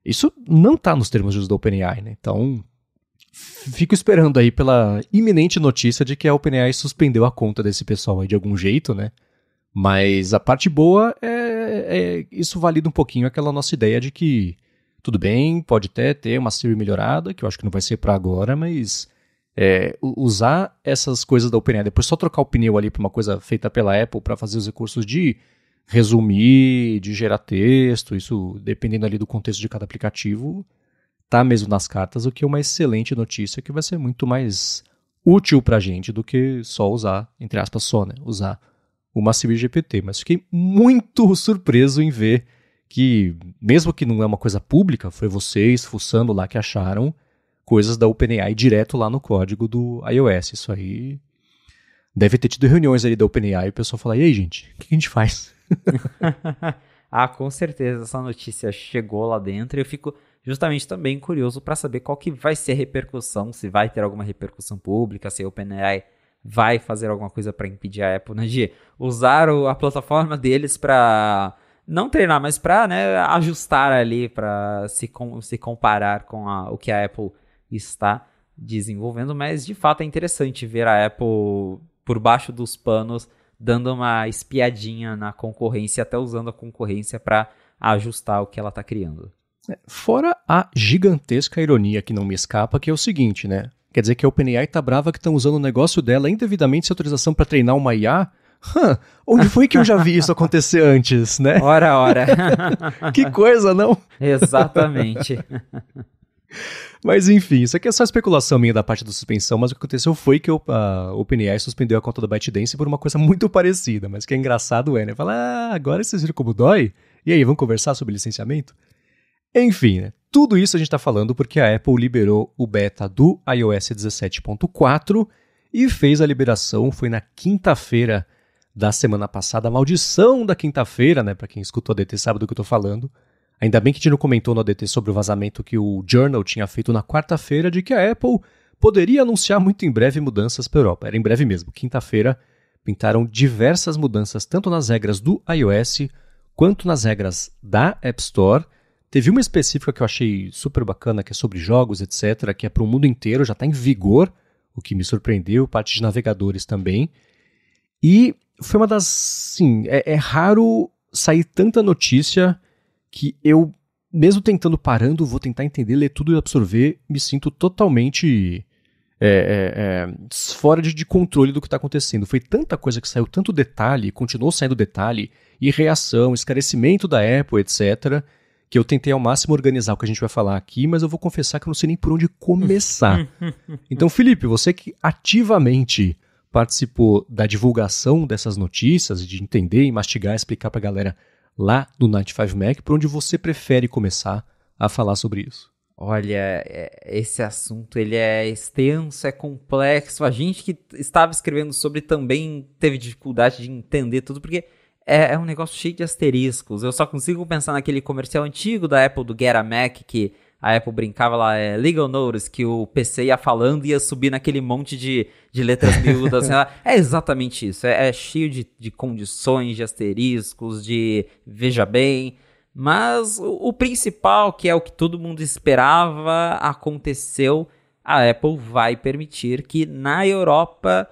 isso não está nos termos de uso da OpenAI, né? Então, fico esperando aí pela iminente notícia de que a OpenAI suspendeu a conta desse pessoal aí de algum jeito, né? Mas a parte boa isso valida um pouquinho aquela nossa ideia de que tudo bem, pode até ter uma Siri melhorada, que eu acho que não vai ser para agora, mas usar essas coisas da OpenAI, depois só trocar o pneu ali para uma coisa feita pela Apple para fazer os recursos de resumir, de gerar texto, isso dependendo ali do contexto de cada aplicativo, tá mesmo nas cartas, o que é uma excelente notícia que vai ser muito mais útil pra gente do que só usar, entre aspas só, né, usar uma Siri GPT. Mas fiquei muito surpreso em ver que, mesmo que não é uma coisa pública, foi vocês fuçando lá que acharam coisas da OpenAI direto lá no código do iOS. Isso aí deve ter tido reuniões ali da OpenAI e o pessoal fala, e aí gente, o que a gente faz? Ah, com certeza essa notícia chegou lá dentro e eu fico justamente também curioso para saber qual que vai ser a repercussão, se vai ter alguma repercussão pública, se a OpenAI vai fazer alguma coisa para impedir a Apple, né, de usar a plataforma deles para não treinar, mas para, né, ajustar ali, para se comparar com o que a Apple está desenvolvendo. Mas de fato é interessante ver a Apple por baixo dos panos dando uma espiadinha na concorrência, até usando a concorrência para ajustar o que ela está criando. Fora a gigantesca ironia que não me escapa, que é o seguinte, né? Quer dizer que a OpenAI tá brava que estão usando o negócio dela indevidamente sem autorização para treinar uma IA? Onde foi que eu já vi isso acontecer antes, né? Ora. Que coisa, não? Exatamente. Mas enfim, isso aqui é só especulação minha da parte da suspensão, mas o que aconteceu foi que a OpenAI suspendeu a conta da ByteDance por uma coisa muito parecida, mas que é engraçado né? Fala, agora vocês viram como dói? E aí, vamos conversar sobre licenciamento? Enfim, né? Tudo isso a gente está falando porque a Apple liberou o beta do iOS 17.4 e fez a liberação, foi na quinta-feira da semana passada, a maldição da quinta-feira, né? Para quem escutou a ADT sabe do que eu tô falando. Ainda bem que a gente não comentou no ADT sobre o vazamento que o Journal tinha feito na quarta-feira de que a Apple poderia anunciar muito em breve mudanças para a Europa. Era em breve mesmo. Quinta-feira pintaram diversas mudanças, tanto nas regras do iOS quanto nas regras da App Store. Teve uma específica que eu achei super bacana, que é sobre jogos, etc., que é para o mundo inteiro, já está em vigor, o que me surpreendeu, parte de navegadores também. E foi uma das... Sim, é raro sair tanta notícia que eu, mesmo parando, vou tentar entender, ler tudo e absorver, me sinto totalmente fora de controle do que está acontecendo. Foi tanta coisa que saiu, tanto detalhe, continuou saindo detalhe, e reação, esclarecimento da Apple, etc., que eu tentei ao máximo organizar o que a gente vai falar aqui, mas eu vou confessar que eu não sei nem por onde começar. Então, Felipe, você que ativamente participou da divulgação dessas notícias, de entender e mastigar, explicar pra galera lá do 95Mac, por onde você prefere começar a falar sobre isso? Olha, esse assunto ele é extenso, é complexo. A gente que estava escrevendo sobre também teve dificuldade de entender tudo, porque é um negócio cheio de asteriscos. Eu só consigo pensar naquele comercial antigo da Apple, do Get a Mac, que a Apple brincava lá, Legal Notice, que o PC ia falando e ia subir naquele monte de letras miúdas. É exatamente isso. É cheio de condições, de asteriscos, de veja bem. Mas o principal, que é o que todo mundo esperava, aconteceu. A Apple vai permitir que na Europa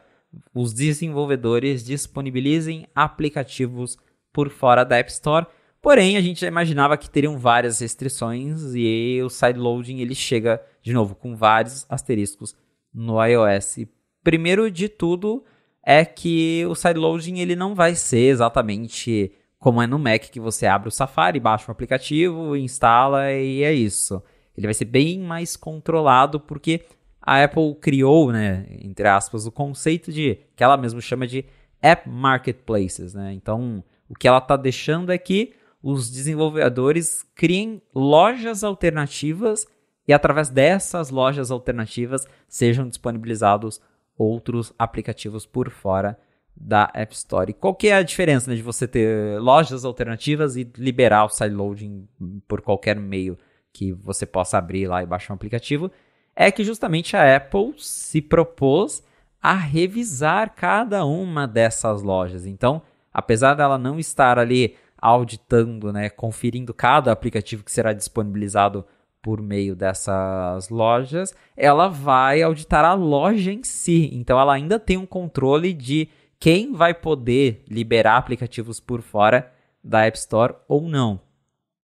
os desenvolvedores disponibilizem aplicativos por fora da App Store. Porém, a gente já imaginava que teriam várias restrições e o sideloading ele chega, de novo, com vários asteriscos no iOS. Primeiro de tudo é que o sideloading ele não vai ser exatamente como é no Mac, que você abre o Safari, baixa o aplicativo, instala e é isso. Ele vai ser bem mais controlado porque a Apple criou, né, entre aspas, o conceito que ela mesma chama de App Marketplaces, né? Então, o que ela está deixando é que os desenvolvedores criem lojas alternativas e através dessas lojas alternativas sejam disponibilizados outros aplicativos por fora da App Store. E qual que é a diferença, né, de você ter lojas alternativas e liberar o sideloading por qualquer meio que você possa abrir lá e baixar um aplicativo? É que justamente a Apple se propôs a revisar cada uma dessas lojas. Então, apesar dela não estar ali auditando, né, conferindo cada aplicativo que será disponibilizado por meio dessas lojas, ela vai auditar a loja em si. Então, ela ainda tem um controle de quem vai poder liberar aplicativos por fora da App Store ou não.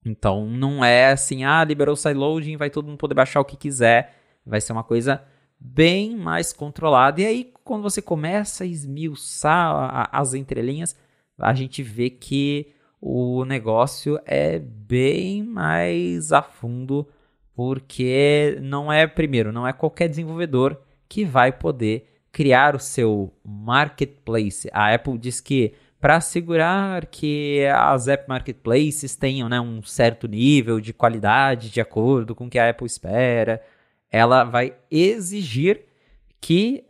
Então, não é assim, liberou o sideloading, vai todo mundo poder baixar o que quiser. Vai ser uma coisa bem mais controlada. E aí, quando você começa a esmiuçar as entrelinhas, a gente vê que o negócio é bem mais a fundo, porque não é qualquer desenvolvedor que vai poder criar o seu marketplace. A Apple diz que para assegurar que as app marketplaces tenham, né, um certo nível de qualidade de acordo com o que a Apple espera, ela vai exigir que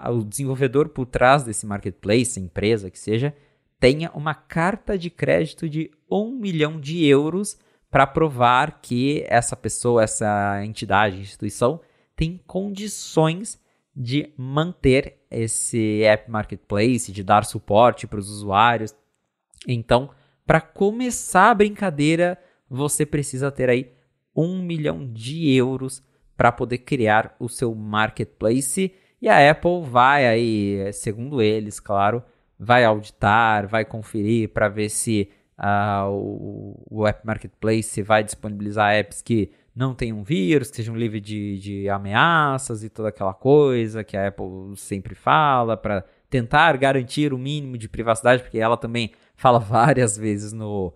o desenvolvedor por trás desse marketplace, empresa que seja, tenha uma carta de crédito de 1 milhão de euros para provar que essa pessoa, essa entidade, instituição, tem condições de manter esse app marketplace, de dar suporte para os usuários. Então, para começar a brincadeira, você precisa ter aí 1 milhão de euros para poder criar o seu marketplace. E a Apple vai aí, segundo eles, claro, vai auditar, vai conferir para ver se o App Marketplace vai disponibilizar apps que não tenham vírus, que sejam livres de ameaças e toda aquela coisa que a Apple sempre fala, para tentar garantir o mínimo de privacidade, porque ela também fala várias vezes no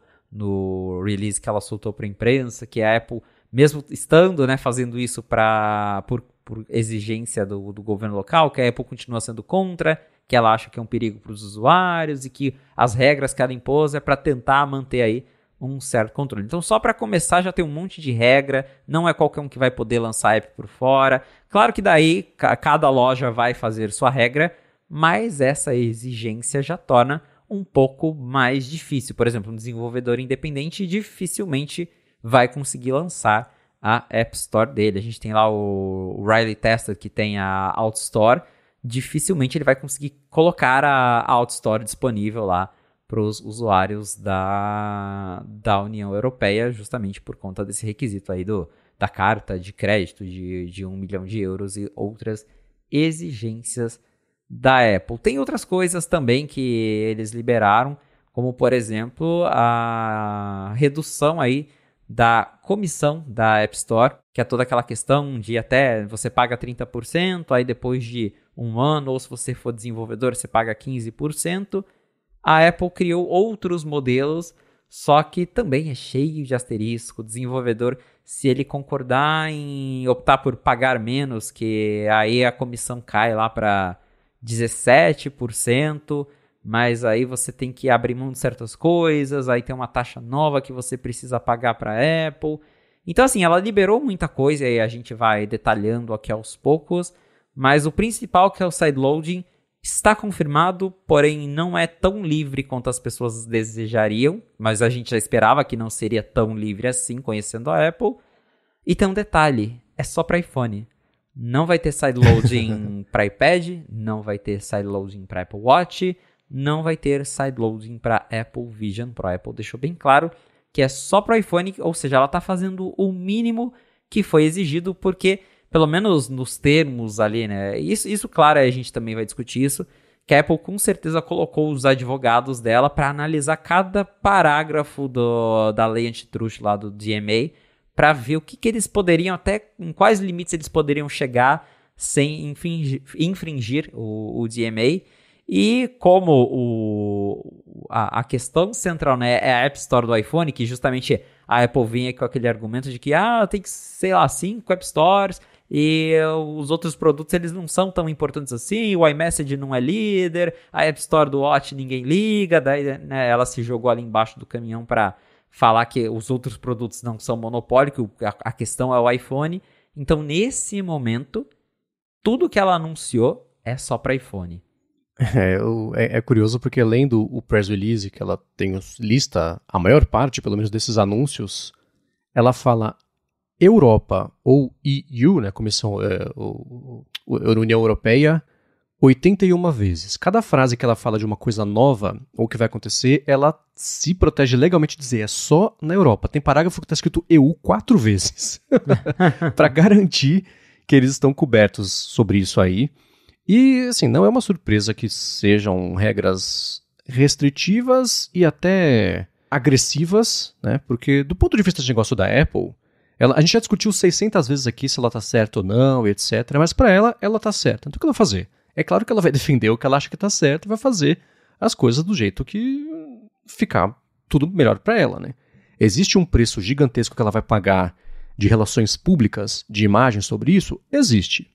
release que ela soltou para a imprensa, que a Apple, mesmo estando, né, fazendo isso por exigência do governo local, que a Apple continua sendo contra, que ela acha que é um perigo para os usuários e que as regras que ela impôs é para tentar manter aí um certo controle. Então, só para começar, já tem um monte de regra, não é qualquer um que vai poder lançar app por fora. Claro que daí cada loja vai fazer sua regra, mas essa exigência já torna um pouco mais difícil. Por exemplo, um desenvolvedor independente dificilmente vai conseguir lançar a App Store dele. A gente tem lá o Riley Tester, que tem a AutoStore. Dificilmente ele vai conseguir colocar a AutoStore disponível lá para os usuários da União Europeia, justamente por conta desse requisito aí da carta de crédito de 1 milhão de euros e outras exigências da Apple. Tem outras coisas também que eles liberaram, como por exemplo a redução aí da comissão da App Store, que é toda aquela questão de até você paga 30%, aí depois de um ano, ou se você for desenvolvedor, você paga 15%. A Apple criou outros modelos, só que também é cheio de asterisco. O desenvolvedor, se ele concordar em optar por pagar menos, que aí a comissão cai lá para 17%, mas aí você tem que abrir mão de certas coisas, aí tem uma taxa nova que você precisa pagar para a Apple. Então, assim, ela liberou muita coisa e a gente vai detalhando aqui aos poucos, mas o principal, que é o sideloading, está confirmado, porém não é tão livre quanto as pessoas desejariam, mas a gente já esperava que não seria tão livre assim, conhecendo a Apple. E tem um detalhe, é só para iPhone. Não vai ter sideloading para iPad, não vai ter sideloading para Apple Watch, não vai ter sideloading para Apple Vision Pro. A Apple deixou bem claro que é só para iPhone, ou seja, ela está fazendo o mínimo que foi exigido, porque pelo menos nos termos ali, né? Isso, claro, a gente também vai discutir isso, que a Apple com certeza colocou os advogados dela para analisar cada parágrafo da lei antitruste lá do DMA, para ver o que eles poderiam, até em quais limites eles poderiam chegar sem infringir o DMA. E como a questão central, né, é a App Store do iPhone, que justamente a Apple vinha com aquele argumento de que tem que, sei lá, 5 App Stores, e os outros produtos eles não são tão importantes assim, o iMessage não é líder, a App Store do Watch ninguém liga, daí né, ela se jogou ali embaixo do caminhão para falar que os outros produtos não são monopólio, que a questão é o iPhone. Então, nesse momento, tudo que ela anunciou é só para iPhone. É curioso porque lendo o press release, que ela tem lista, a maior parte, pelo menos, desses anúncios, ela fala Europa ou EU, né, Comissão, União Europeia, 81 vezes. Cada frase que ela fala de uma coisa nova ou que vai acontecer, ela se protege legalmente de dizer é só na Europa. Tem parágrafo que está escrito EU 4 vezes para garantir que eles estão cobertos sobre isso aí. E, assim, não é uma surpresa que sejam regras restritivas e até agressivas, né? Porque, do ponto de vista de negócio da Apple, a gente já discutiu 600 vezes aqui se ela tá certa ou não, etc. Mas para ela tá certa. Então, o que ela vai fazer? É claro que ela vai defender o que ela acha que tá certo e vai fazer as coisas do jeito que ficar tudo melhor para ela, né? Existe um preço gigantesco que ela vai pagar de relações públicas, de imagem sobre isso? Existe.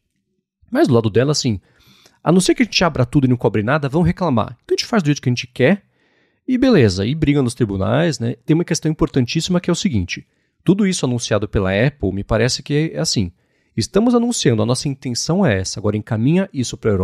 Mas do lado dela, assim, a não ser que a gente abra tudo e não cobre nada, vão reclamar. Então a gente faz do jeito que a gente quer e beleza, e briga nos tribunais, né? Tem uma questão importantíssima que é o seguinte, tudo isso anunciado pela Apple me parece que é assim, estamos anunciando, a nossa intenção é essa, agora encaminha isso para a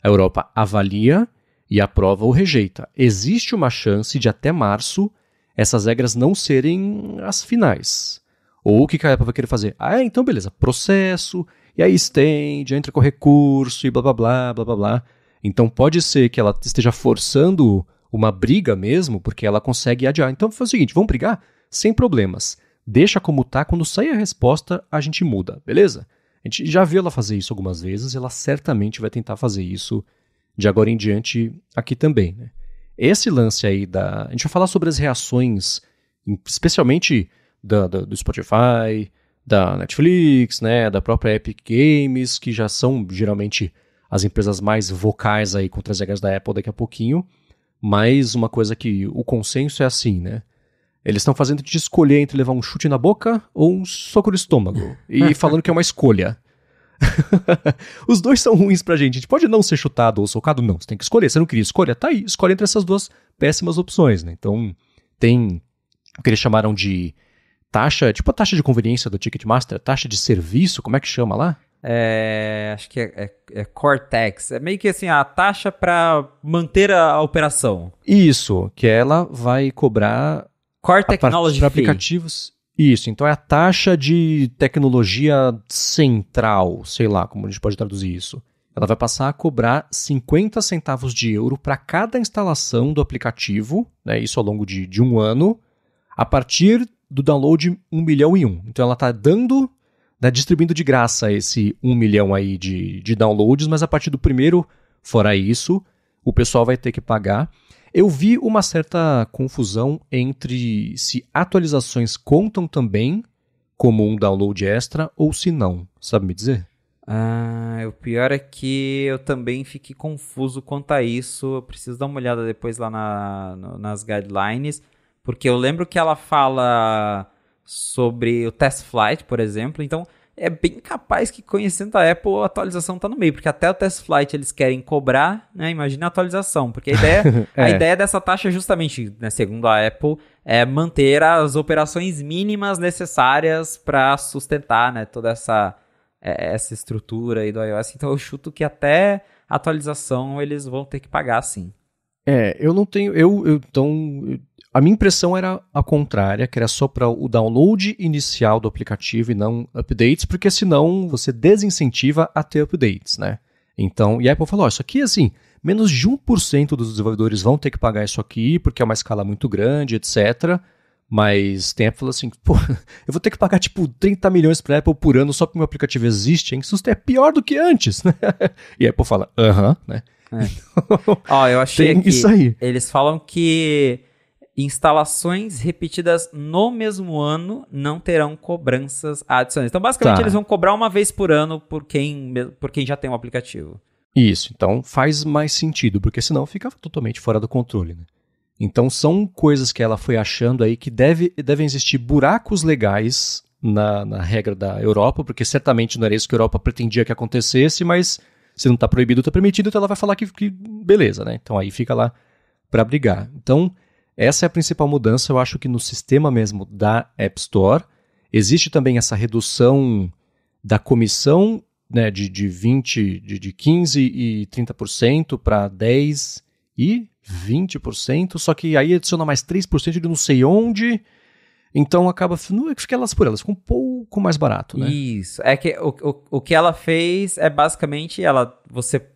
Europa avalia e aprova ou rejeita. Existe uma chance de até março essas regras não serem as finais. Ou o que a Apple vai querer fazer? Então beleza, processo, e aí estende, entra com recurso e blá blá blá blá blá blá. Então pode ser que ela esteja forçando uma briga mesmo, porque ela consegue adiar. Então foi o seguinte, vamos brigar? Sem problemas. Deixa como tá, quando sair a resposta, a gente muda, beleza? A gente já viu ela fazer isso algumas vezes, ela certamente vai tentar fazer isso de agora em diante aqui também, né? Esse lance aí a gente vai falar sobre as reações, especialmente do Spotify, da Netflix, né, da própria Epic Games, que já são geralmente as empresas mais vocais aí contra as regras da Apple daqui a pouquinho, mas uma coisa que o consenso é assim, né? Eles estão fazendo de escolher entre levar um chute na boca ou um soco no estômago, e falando que é uma escolha. Os dois são ruins pra gente. A gente pode não ser chutado ou socado, não. Você tem que escolher. Você não queria escolha? Tá aí. Escolhe entre essas duas péssimas opções, né? Então, tem o que eles chamaram de taxa, tipo a taxa de conveniência do Ticketmaster, taxa de serviço, como é que chama lá? Acho que é Cortex. É meio que assim, a taxa pra manter a operação. Isso, que ela vai cobrar Core Technology para aplicativos. Isso, então é a taxa de tecnologia central, sei lá como a gente pode traduzir isso. Ela vai passar a cobrar 50 centavos de euro para cada instalação do aplicativo, né, isso ao longo de um ano, a partir do download 1 milhão e 1. Então ela está dando, né, distribuindo de graça esse 1 milhão aí de downloads, mas a partir do primeiro, fora isso, o pessoal vai ter que pagar. Eu vi uma certa confusão entre se atualizações contam também como um download extra ou se não. Sabe me dizer? O pior é que eu também fiquei confuso quanto a isso. Eu preciso dar uma olhada depois lá nas guidelines, porque eu lembro que ela fala sobre o test flight, por exemplo, então é bem capaz que, conhecendo a Apple, a atualização tá no meio, porque até o test flight eles querem cobrar, né? Imagina a atualização, porque a ideia, a ideia dessa taxa é justamente, né, segundo a Apple, é manter as operações mínimas necessárias para sustentar, né, toda essa estrutura aí do iOS. Então eu chuto que até a atualização eles vão ter que pagar, sim. Eu não tenho... Então... A minha impressão era a contrária, que era só para o download inicial do aplicativo e não updates, porque senão você desincentiva a ter updates, né? Então, e a Apple falou, isso aqui, assim, menos de 1% dos desenvolvedores vão ter que pagar isso aqui, porque é uma escala muito grande, etc. Mas tem a Apple falou assim, pô, eu vou ter que pagar, tipo, 30 milhões para a Apple por ano só porque o meu aplicativo existe, hein? Isso é pior do que antes, né? E a Apple fala, né? Eu achei aqui, isso aí. Eles falam que instalações repetidas no mesmo ano não terão cobranças adicionais. Então, basicamente, eles vão cobrar uma vez por ano por quem já tem um aplicativo. Isso, então faz mais sentido, porque senão fica totalmente fora do controle, né? Então são coisas que ela foi achando aí que devem existir buracos legais na regra da Europa, porque certamente não era isso que a Europa pretendia que acontecesse, mas se não está proibido, está permitido, então ela vai falar que beleza, né? Então aí fica lá para brigar. Então, essa é a principal mudança, eu acho que no sistema mesmo da App Store. Existe também essa redução da comissão, né, de 15% e 30% para 10% e 20%, só que aí adiciona mais 3% de não sei onde, então acaba fica elas por elas, fica um pouco mais barato, né? Isso, é que o que ela fez é basicamente,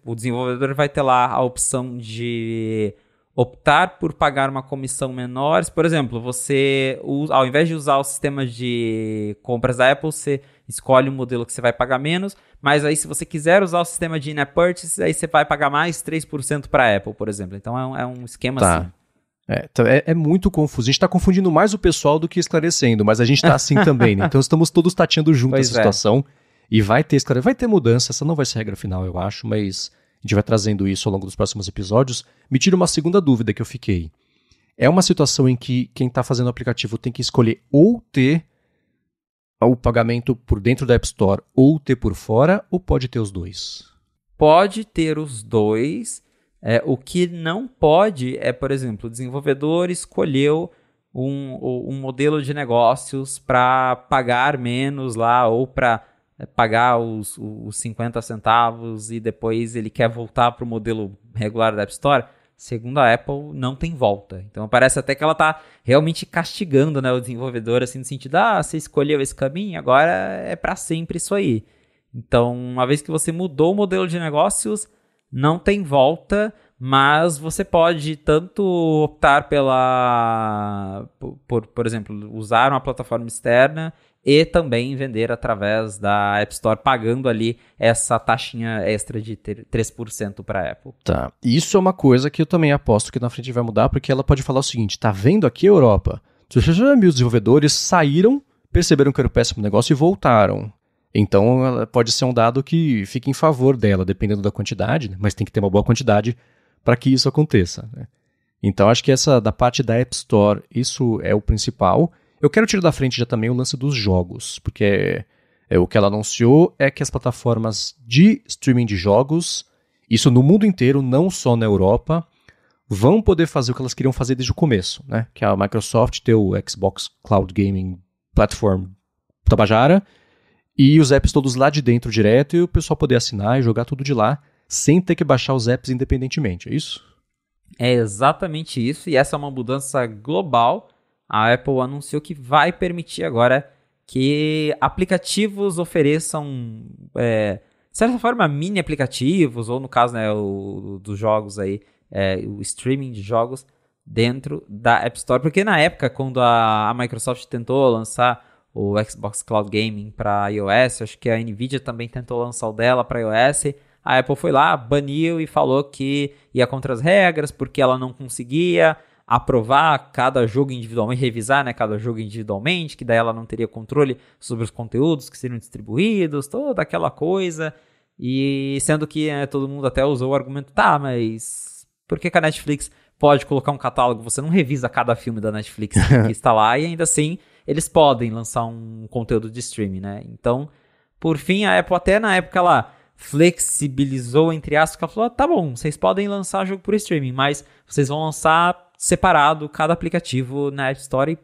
o desenvolvedor vai ter lá a opção de optar por pagar uma comissão menor. Por exemplo, você, ao invés de usar o sistema de compras da Apple, você escolhe um modelo que você vai pagar menos, mas aí se você quiser usar o sistema de in-app purchase, aí você vai pagar mais 3% para a Apple, por exemplo. Então é um esquema assim. É muito confuso. A gente está confundindo mais o pessoal do que esclarecendo, mas a gente está assim também, né? Então estamos todos tateando junto essa situação e vai ter mudança. Essa não vai ser a regra final, eu acho, mas a gente vai trazendo isso ao longo dos próximos episódios. Me tira uma segunda dúvida que eu fiquei. É uma situação em que quem está fazendo o aplicativo tem que escolher ou ter o pagamento por dentro da App Store ou ter por fora, ou pode ter os dois? Pode ter os dois. O que não pode é, por exemplo, o desenvolvedor escolheu um modelo de negócios para pagar menos lá, ou para pagar os 50 centavos e depois ele quer voltar para o modelo regular da App Store. Segundo a Apple, não tem volta. Então parece até que ela está realmente castigando, né, o desenvolvedor, assim, no sentido, você escolheu esse caminho, agora é para sempre isso aí. Então, uma vez que você mudou o modelo de negócios, não tem volta, mas você pode tanto optar por exemplo, usar uma plataforma externa e também vender através da App Store, pagando ali essa taxinha extra de 3% para a Apple. Tá, isso é uma coisa que eu também aposto que na frente vai mudar, porque ela pode falar o seguinte, tá vendo aqui a Europa? Os desenvolvedores saíram, perceberam que era um péssimo negócio e voltaram. Então, ela pode ser um dado que fica em favor dela, dependendo da quantidade, né? Mas tem que ter uma boa quantidade para que isso aconteça, né? Então, acho que essa da parte da App Store, isso é o principal. Eu quero tirar da frente já também o lance dos jogos, porque o que ela anunciou é que as plataformas de streaming de jogos, isso no mundo inteiro, não só na Europa, vão poder fazer o que elas queriam fazer desde o começo, né? Que é a Microsoft ter o Xbox Cloud Gaming Platform Tabajara, e os apps todos lá de dentro direto, e o pessoal poder assinar e jogar tudo de lá, sem ter que baixar os apps independentemente, é isso? É exatamente isso, e essa é uma mudança global. A Apple anunciou que vai permitir agora que aplicativos ofereçam, de certa forma, mini aplicativos, ou no caso, né, dos jogos aí, o streaming de jogos dentro da App Store, porque na época, quando a Microsoft tentou lançar o Xbox Cloud Gaming para iOS, acho que a Nvidia também tentou lançar o dela para iOS, a Apple foi lá, baniu e falou que ia contra as regras, porque ela não conseguia aprovar cada jogo individualmente, revisar, né, cada jogo individualmente, que daí ela não teria controle sobre os conteúdos que seriam distribuídos, toda aquela coisa, e sendo que todo mundo até usou o argumento, mas por que a Netflix pode colocar um catálogo, você não revisa cada filme da Netflix que está lá, e ainda assim eles podem lançar um conteúdo de streaming, né? Então, por fim, a Apple até na época ela flexibilizou, entre aspas, ela falou, tá bom, vocês podem lançar jogo por streaming, mas vocês vão lançar separado cada aplicativo na App Store, e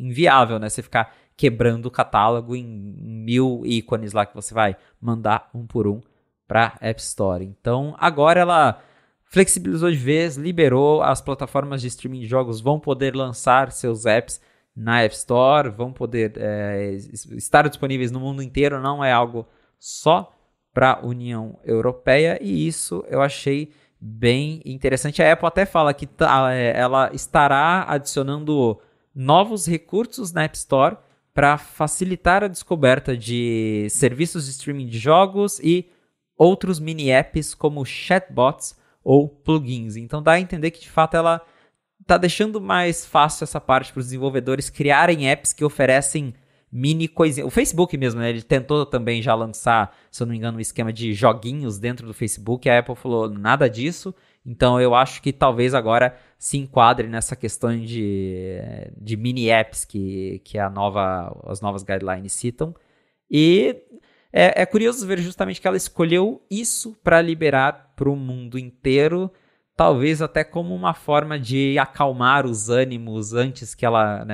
inviável, né? Você ficar quebrando o catálogo em 1000 ícones lá que você vai mandar um por um para App Store. Então, agora ela flexibilizou de vez, liberou, as plataformas de streaming de jogos vão poder lançar seus apps na App Store, vão poder estar disponíveis no mundo inteiro, não é algo só para a União Europeia, e isso eu achei bem interessante. A Apple até fala que ela estará adicionando novos recursos na App Store para facilitar a descoberta de serviços de streaming de jogos e outros mini-apps como chatbots ou plugins. Então dá a entender que de fato ela está deixando mais fácil essa parte para os desenvolvedores criarem apps que oferecem mini coisinhas. O Facebook mesmo, né? Ele tentou também já lançar, se eu não me engano, um esquema de joguinhos dentro do Facebook. A Apple falou nada disso. Então eu acho que talvez agora se enquadre nessa questão de mini apps que as novas guidelines citam. E é curioso ver justamente que ela escolheu isso para liberar para o mundo inteiro, talvez até como uma forma de acalmar os ânimos antes que ela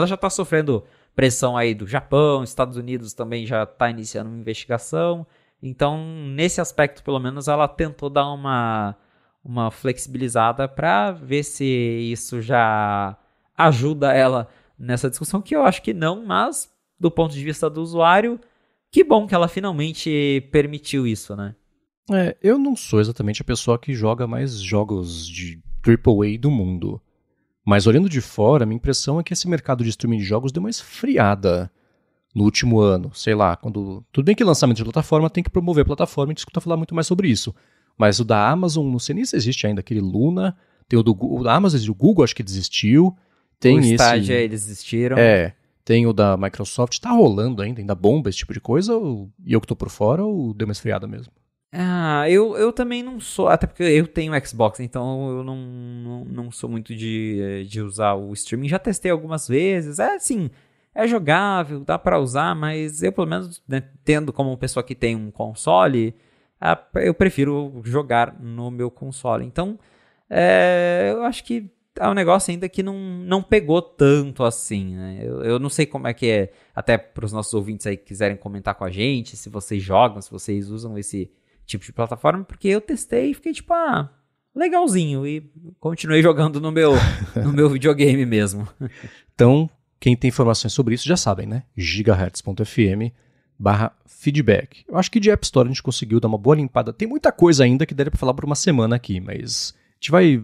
já está sofrendo pressão aí do Japão, Estados Unidos também já está iniciando uma investigação. Então, nesse aspecto, pelo menos, ela tentou dar uma flexibilizada para ver se isso já ajuda ela nessa discussão, que eu acho que não, mas do ponto de vista do usuário, que bom que ela finalmente permitiu isso, né? Eu não sou exatamente a pessoa que joga mais jogos de AAA do mundo. Mas olhando de fora, a minha impressão é que esse mercado de streaming de jogos deu uma esfriada no último ano. Sei lá, quando. Tudo bem que lançamento de plataforma tem que promover a plataforma e escuta falar muito mais sobre isso. Mas o da Amazon, não sei nem se existe ainda, aquele Luna. Tem o da Amazon, o Google acho que desistiu. Tem o esse. Stadia, eles desistiram. Tem o da Microsoft. Tá rolando ainda bomba esse tipo de coisa? E eu que tô por fora ou deu uma esfriada mesmo? Eu também não sou, até porque eu tenho Xbox, então eu não sou muito de usar o streaming. Já testei algumas vezes, assim, é jogável, dá pra usar, mas eu pelo menos, né, tendo como pessoa que tem um console, eu prefiro jogar no meu console. Então, eu acho que é um negócio ainda que não pegou tanto assim, né? Eu não sei como é que é, até pros nossos ouvintes aí que quiserem comentar com a gente, se vocês jogam, se vocês usam esse tipo de plataforma, porque eu testei e fiquei tipo, legalzinho, e continuei jogando no meu videogame mesmo. Então, quem tem informações sobre isso já sabem, né? gigahertz.fm/feedback. Eu acho que de App Store a gente conseguiu dar uma boa limpada. Tem muita coisa ainda que daria pra falar por uma semana aqui, mas a gente vai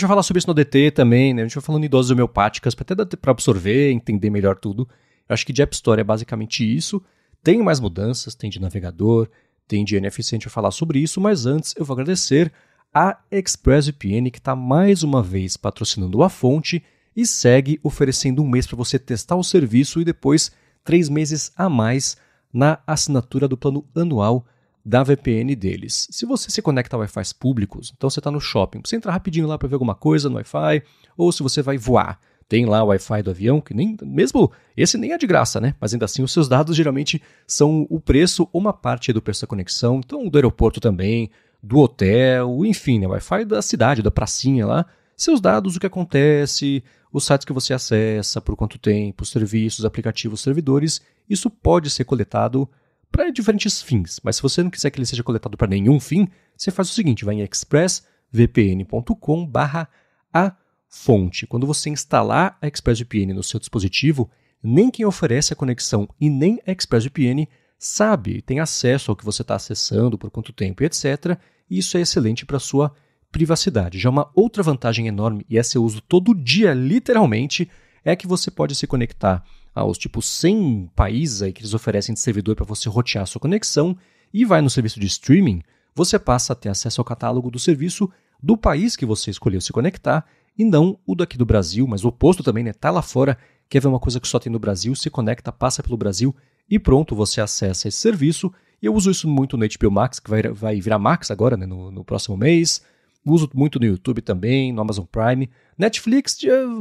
falar sobre isso no DT também, né? A gente vai falando em doses homeopáticas pra até dar pra absorver, entender melhor tudo. Eu acho que de App Store é basicamente isso. Tem mais mudanças, tem de navegador, tem de NFC, a gente vai falar sobre isso, mas antes eu vou agradecer a ExpressVPN, que está mais uma vez patrocinando a fonte e segue oferecendo um mês para você testar o serviço e depois 3 meses a mais na assinatura do plano anual da VPN deles. Se você se conecta a Wi-Fi públicos, então você está no shopping, você entra rapidinho lá para ver alguma coisa no Wi-Fi, ou se você vai voar, tem lá o Wi-Fi do avião, que nem mesmo esse nem é de graça, né? Mas ainda assim os seus dados geralmente são o preço ou uma parte do preço da conexão, então do aeroporto também, do hotel, enfim, né? Wi-Fi da cidade, da pracinha lá, seus dados, o que acontece, os sites que você acessa, por quanto tempo, serviços, aplicativos, servidores, isso pode ser coletado para diferentes fins, mas se você não quiser que ele seja coletado para nenhum fim, você faz o seguinte, vai em expressvpn.com/a-fonte. Quando você instalar a ExpressVPN no seu dispositivo, nem quem oferece a conexão e nem a ExpressVPN sabe, tem acesso ao que você está acessando, por quanto tempo e etc. E isso é excelente para a sua privacidade. Já uma outra vantagem enorme, e essa eu uso todo dia, literalmente, é que você pode se conectar aos 100 países aí que eles oferecem de servidor para você rotear a sua conexão e vai no serviço de streaming, você passa a ter acesso ao catálogo do serviço do país que você escolheu se conectar e não o daqui do Brasil, mas o oposto também, né? Tá lá fora, quer ver uma coisa que só tem no Brasil, se conecta, passa pelo Brasil e pronto, você acessa esse serviço. E eu uso isso muito no HBO Max, que vai virar Max agora, né, no próximo mês. Uso muito no YouTube também, no Amazon Prime. Netflix,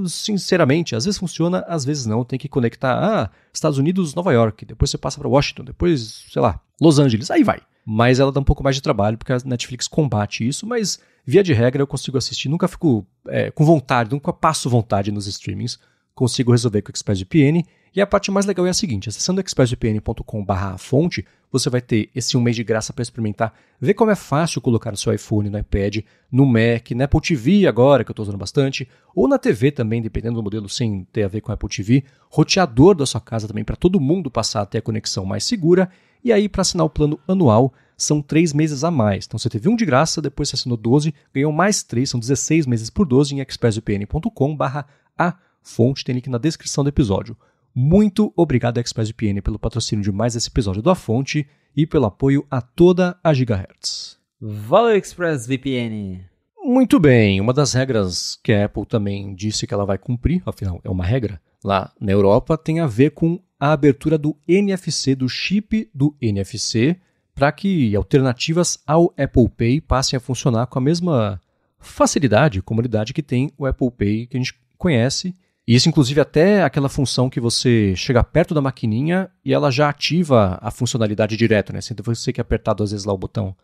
sinceramente, às vezes funciona, às vezes não. Tem que conectar, Estados Unidos, Nova York, depois você passa para Washington, depois, sei lá, Los Angeles, aí vai. Mas ela dá um pouco mais de trabalho, porque a Netflix combate isso, mas via de regra eu consigo assistir, nunca fico com vontade, nunca passo vontade nos streamings, consigo resolver com o ExpressVPN. E a parte mais legal é a seguinte, acessando expressvpn.com/fonte, você vai ter esse 1 mês de graça para experimentar, ver como é fácil colocar no seu iPhone, no iPad, no Mac, na Apple TV agora, que eu estou usando bastante, ou na TV também, dependendo do modelo sem ter a ver com a Apple TV, roteador da sua casa também, para todo mundo passar a ter a conexão mais segura, e aí para assinar o plano anual, são 3 meses a mais. Então você teve 1 de graça, depois você assinou 12, ganhou mais 3, são 16 meses por 12 em expressvpn.com/a-fonte, tem link na descrição do episódio. Muito obrigado, ExpressVPN, pelo patrocínio de mais esse episódio da Fonte e pelo apoio a toda a Gigahertz. Valeu, ExpressVPN! Muito bem, uma das regras que a Apple também disse que ela vai cumprir, afinal é uma regra, lá na Europa, tem a ver com a abertura do NFC, do chip do NFC, para que alternativas ao Apple Pay passem a funcionar com a mesma facilidade e comodidade que tem o Apple Pay que a gente conhece. E isso, inclusive, até aquela função que você chega perto da maquininha e ela já ativa a funcionalidade direto, né? Sem você que apertar duas vezes lá o botão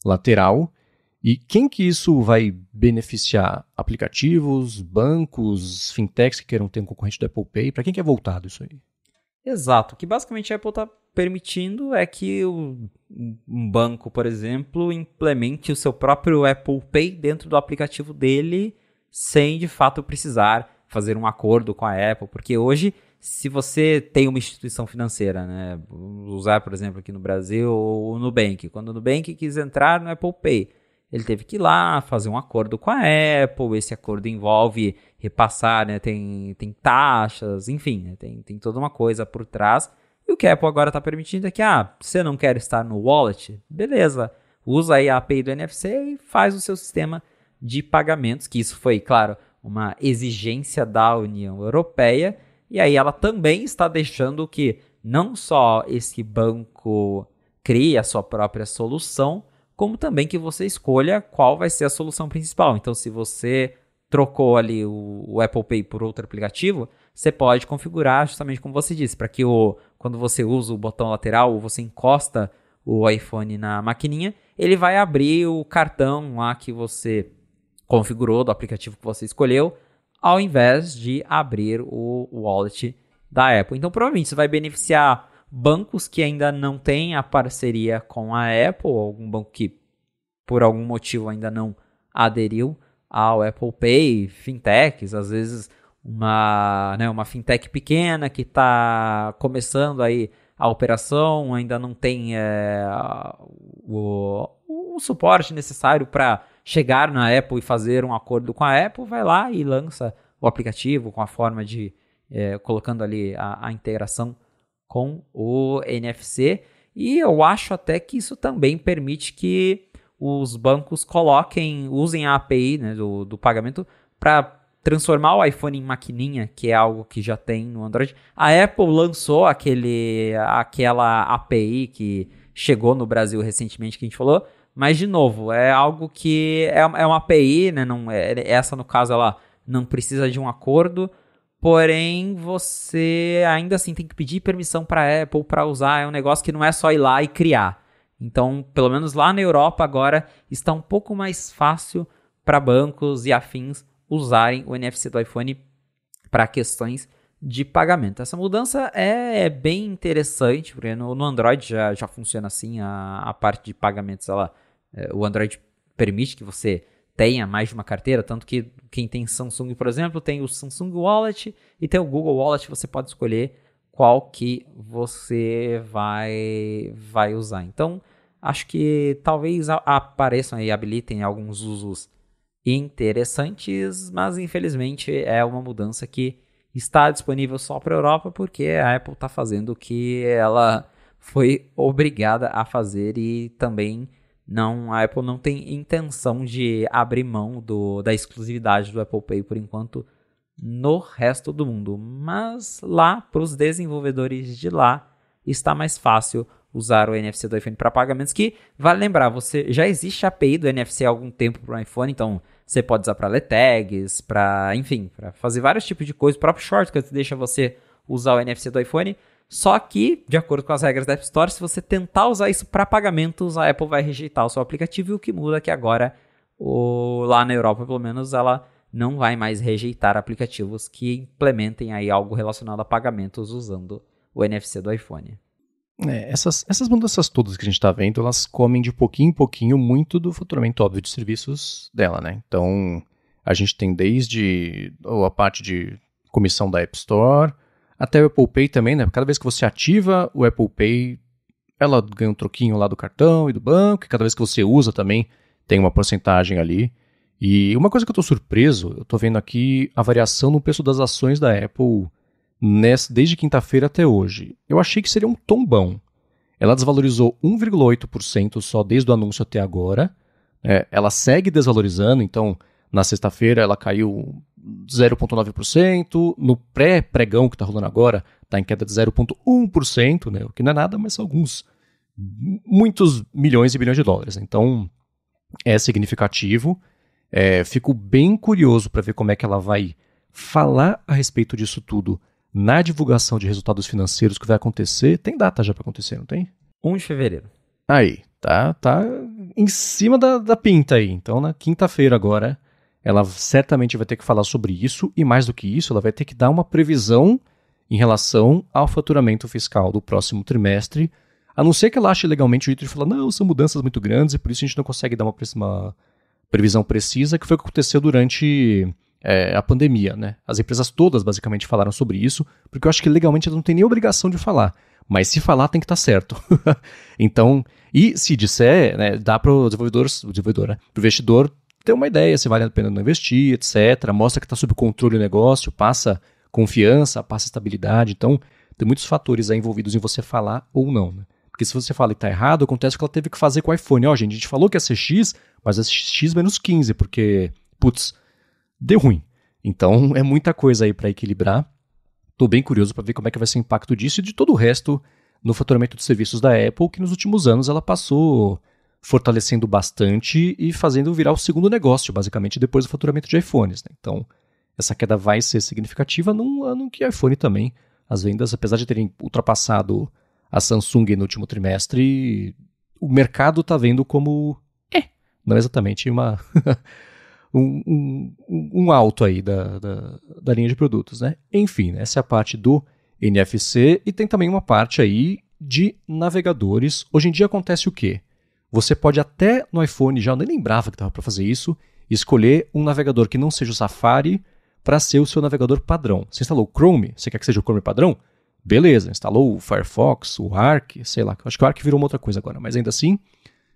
lateral. E quem que isso vai beneficiar? Aplicativos, bancos, fintechs que queiram ter um concorrente do Apple Pay? Para quem que é voltado isso aí? Exato. O que basicamente a Apple está permitindo é que um banco, por exemplo, implemente o seu próprio Apple Pay dentro do aplicativo dele sem, de fato, precisar fazer um acordo com a Apple. Porque hoje, se você tem uma instituição financeira, né, vamos usar, por exemplo, aqui no Brasil, o Nubank. Quando o Nubank quis entrar no Apple Pay, ele teve que ir lá fazer um acordo com a Apple. Esse acordo envolve repassar, né, tem taxas, enfim, né, tem toda uma coisa por trás. E o que a Apple agora está permitindo é que, você não quer estar no wallet? Beleza, usa aí a API do NFC e faz o seu sistema de pagamentos, que isso foi, claro, uma exigência da União Europeia. E aí ela também está deixando que não só esse banco crie a sua própria solução, como também que você escolha qual vai ser a solução principal. Então, se você trocou ali o Apple Pay por outro aplicativo, você pode configurar justamente como você disse, para que quando você usa o botão lateral ou você encosta o iPhone na maquininha, ele vai abrir o cartão lá que você configurou do aplicativo que você escolheu, ao invés de abrir o wallet da Apple. Então, provavelmente, isso vai beneficiar bancos que ainda não têm a parceria com a Apple, ou algum banco que, por algum motivo, ainda não aderiu ao Apple Pay, fintechs, às vezes uma fintech pequena que está começando aí a operação, ainda não tem o suporte necessário para chegar na Apple e fazer um acordo com a Apple, vai lá e lança o aplicativo com a forma de colocando ali a integração com o NFC. E eu acho até que isso também permite que os bancos usem a API, né, do pagamento para transformar o iPhone em maquininha, que é algo que já tem no Android. A Apple lançou aquela API que chegou no Brasil recentemente, que a gente falou, mas, de novo, é algo que é uma API, né? Essa, no caso, ela não precisa de um acordo, porém, você ainda assim tem que pedir permissão para a Apple para usar. É um negócio que não é só ir lá e criar. Então, pelo menos lá na Europa agora, está um pouco mais fácil para bancos e afins usarem o NFC do iPhone para questões de pagamento. Essa mudança é bem interessante, porque no Android já funciona assim, a parte de pagamentos, o Android permite que você tenha mais de uma carteira, tanto que quem tem Samsung, por exemplo, tem o Samsung Wallet e tem o Google Wallet, você pode escolher qual que você vai usar. Então, acho que talvez apareçam e habilitem alguns usos interessantes, mas infelizmente é uma mudança que está disponível só para a Europa, porque a Apple está fazendo o que ela foi obrigada a fazer e também a Apple não tem intenção de abrir mão da exclusividade do Apple Pay por enquanto no resto do mundo. Mas lá, para os desenvolvedores de lá, está mais fácil usar o NFC do iPhone para pagamentos, que, vale lembrar, já existe a API do NFC há algum tempo para o iPhone, então você pode usar para ler tags, para fazer vários tipos de coisas. O próprio Shortcut deixa você usar o NFC do iPhone, só que, de acordo com as regras da App Store, se você tentar usar isso para pagamentos, a Apple vai rejeitar o seu aplicativo, e o que muda é que agora, lá na Europa, pelo menos, ela não vai mais rejeitar aplicativos que implementem aí algo relacionado a pagamentos usando o NFC do iPhone. Essas mudanças todas que a gente está vendo, elas comem de pouquinho em pouquinho muito do faturamento óbvio de serviços dela, né? Então, a gente tem desde a parte de comissão da App Store, até o Apple Pay também, né? Cada vez que você ativa o Apple Pay, ela ganha um troquinho lá do cartão e do banco, e cada vez que você usa também tem uma porcentagem ali. E uma coisa que eu estou surpreso, eu estou vendo aqui a variação no preço das ações da Apple desde quinta-feira até hoje. Eu achei que seria um tombão. Ela desvalorizou 1,8% só desde o anúncio até agora. Ela segue desvalorizando, então na sexta-feira ela caiu 0,9%. No pré-pregão que está rolando agora, está em queda de 0,1%, né? O que não é nada, mas são alguns muitos milhões e bilhões de dólares. Então, é significativo. Fico bem curioso para ver como é que ela vai falar a respeito disso tudo na divulgação de resultados financeiros que vai acontecer. Tem data já para acontecer, não tem? 1 de fevereiro. Aí, tá em cima da pinta aí. Então, na quinta-feira agora, ela certamente vai ter que falar sobre isso, e mais do que isso, ela vai ter que dar uma previsão em relação ao faturamento fiscal do próximo trimestre, a não ser que ela ache legalmente o jeito de falar, não, são mudanças muito grandes e por isso a gente não consegue dar uma previsão precisa, que foi o que aconteceu durante a pandemia, né? As empresas todas basicamente falaram sobre isso, porque eu acho que legalmente elas não têm nem obrigação de falar, mas se falar tem que estar certo. Então, e se disser, né, dá para o desenvolvedor, né, para o investidor ter uma ideia se vale a pena não investir, etc. Mostra que está sob controle o negócio, passa confiança, passa estabilidade. Então, tem muitos fatores aí envolvidos em você falar ou não, né? Porque se você fala e está errado, acontece o que ela teve que fazer com o iPhone. Gente, a gente falou que ia ser X, mas é X menos 15, porque, deu ruim. Então, é muita coisa aí para equilibrar. Estou bem curioso para ver como é que vai ser o impacto disso e de todo o resto no faturamento de serviços da Apple, que nos últimos anos ela passou fortalecendo bastante e fazendo virar o segundo negócio, basicamente, depois do faturamento de iPhones, né? Então, essa queda vai ser significativa num ano que iPhone também, as vendas, apesar de terem ultrapassado a Samsung no último trimestre, o mercado está vendo como não exatamente um alto aí da linha de produtos, né? Enfim, essa é a parte do NFC, e tem também uma parte aí de navegadores. Hoje em dia acontece o quê? Você pode até no iPhone, já eu nem lembrava que dava para fazer isso, escolher um navegador que não seja o Safari para ser o seu navegador padrão. Você instalou o Chrome, você quer que seja o Chrome padrão? Beleza, instalou o Firefox, o Arc, sei lá, acho que o Arc virou uma outra coisa agora, mas ainda assim,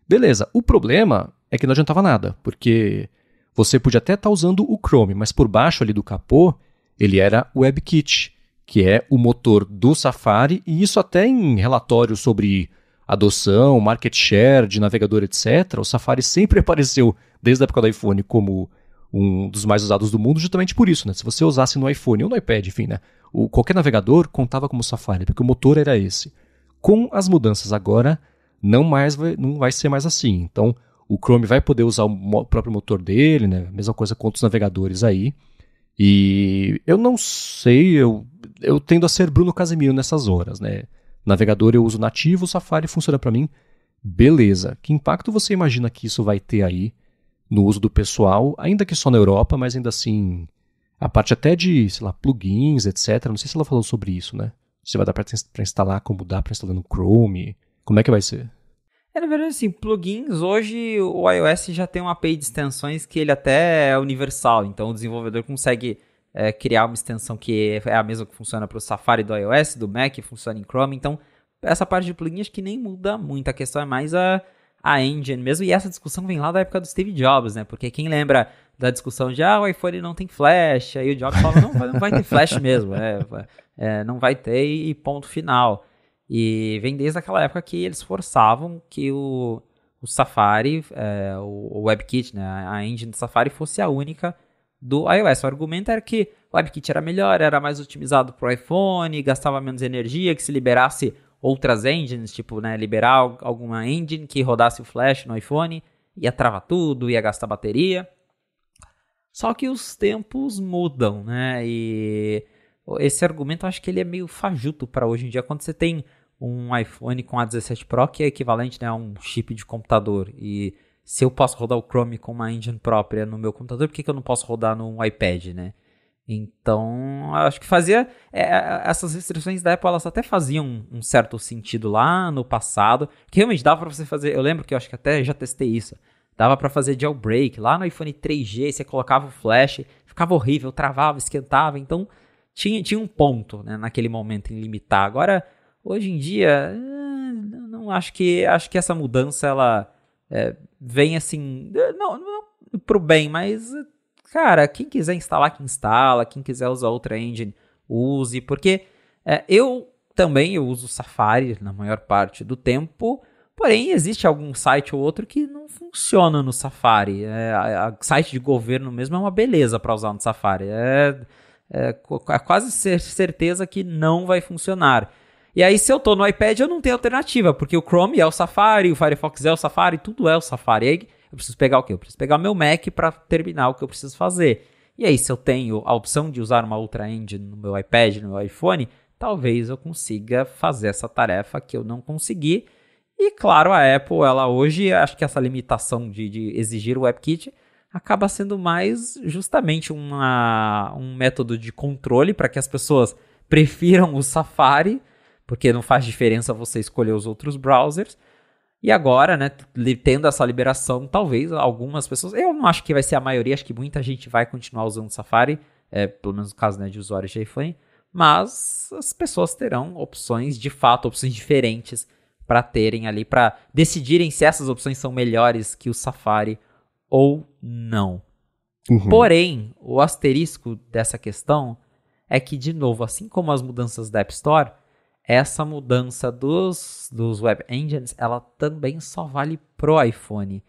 beleza. O problema é que não adiantava nada, porque você podia até estar usando o Chrome, mas por baixo ali do capô, ele era o WebKit, que é o motor do Safari, e isso até em relatórios sobre adoção, market share de navegador, etc., o Safari sempre apareceu, desde a época do iPhone, como um dos mais usados do mundo, justamente por isso, né? Se você usasse no iPhone ou no iPad, enfim, né? Qualquer navegador contava como Safari, porque o motor era esse. Com as mudanças agora, não vai ser mais assim. Então, o Chrome vai poder usar o próprio motor dele, né? Mesma coisa com outros navegadores aí. E eu não sei, eu tendo a ser Bruno Casemiro nessas horas, né? Navegador eu uso nativo, o Safari funciona para mim, beleza. Que impacto você imagina que isso vai ter aí no uso do pessoal, ainda que só na Europa, mas ainda assim, a parte até de, sei lá, plugins, etc. Não sei se ela falou sobre isso, né? Se vai dar para instalar, como dá para instalar no Chrome, como é que vai ser? Na verdade, assim, plugins, hoje o iOS já tem uma API de extensões que ele até é universal, então o desenvolvedor consegue criar uma extensão que é a mesma que funciona para o Safari do iOS, do Mac, funciona em Chrome, então essa parte de plugin acho que nem muda muito, a questão é mais a engine mesmo, e essa discussão vem lá da época do Steve Jobs, né, porque quem lembra da discussão de o iPhone não tem flash, aí o Jobs fala, não vai ter flash mesmo, não vai ter e ponto final. E vem desde aquela época que eles forçavam que o Safari, o WebKit, né, a engine do Safari fosse a única do iOS. O argumento era que o WebKit era melhor, era mais otimizado para o iPhone, gastava menos energia, que se liberasse outras engines, tipo, né, liberar alguma engine que rodasse o Flash no iPhone, ia travar tudo, ia gastar bateria. Só que os tempos mudam, né, e esse argumento eu acho que ele é meio fajuto para hoje em dia, quando você tem um iPhone com A17 Pro, que é equivalente, né, a um chip de computador, e se eu posso rodar o Chrome com uma engine própria no meu computador, por que eu não posso rodar no iPad, né? Então, acho que essas restrições da Apple, elas até faziam um certo sentido lá no passado, que realmente dava para você fazer, eu lembro que eu acho que até já testei isso, dava para fazer jailbreak, lá no iPhone 3G, você colocava o flash, ficava horrível, travava, esquentava, então tinha um ponto, né, naquele momento em limitar. Agora, hoje em dia, não acho que essa mudança, ela vem assim, não pro bem, mas, cara, quem quiser instalar, que instala, quem quiser usar outra engine, use, porque eu uso Safari na maior parte do tempo, porém existe algum site ou outro que não funciona no Safari, site de governo mesmo é uma beleza para usar no Safari, quase certeza que não vai funcionar. E aí, se eu tô no iPad, eu não tenho alternativa, porque o Chrome é o Safari, o Firefox é o Safari, tudo é o Safari. E aí, eu preciso pegar o quê? Eu preciso pegar o meu Mac para terminar o que eu preciso fazer. E aí, se eu tenho a opção de usar uma outra engine no meu iPad, no meu iPhone, talvez eu consiga fazer essa tarefa que eu não consegui. E, claro, a Apple, ela hoje, acho que essa limitação de exigir o WebKit acaba sendo mais justamente um método de controle para que as pessoas prefiram o Safari, porque não faz diferença você escolher os outros browsers. E agora, né, tendo essa liberação, talvez algumas pessoas, eu não acho que vai ser a maioria, acho que muita gente vai continuar usando o Safari, pelo menos no caso, né, de usuários de iPhone, mas as pessoas terão opções, de fato, opções diferentes para terem ali, para decidirem se essas opções são melhores que o Safari ou não. Uhum. Porém, o asterisco dessa questão é que, de novo, assim como as mudanças da App Store, essa mudança dos Web Engines, ela também só vale pro iPhone.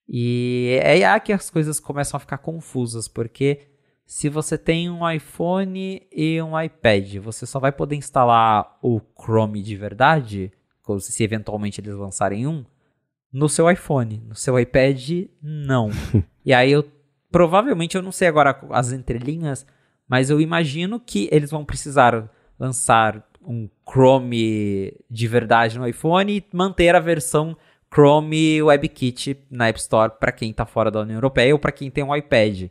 E é aí que as coisas começam a ficar confusas, porque se você tem um iPhone e um iPad, você só vai poder instalar o Chrome de verdade, se eventualmente eles lançarem um, no seu iPhone. No seu iPad, não. E aí, provavelmente, eu não sei agora as entrelinhas, mas eu imagino que eles vão precisar lançar um Chrome de verdade no iPhone e manter a versão Chrome WebKit na App Store para quem está fora da União Europeia ou para quem tem um iPad.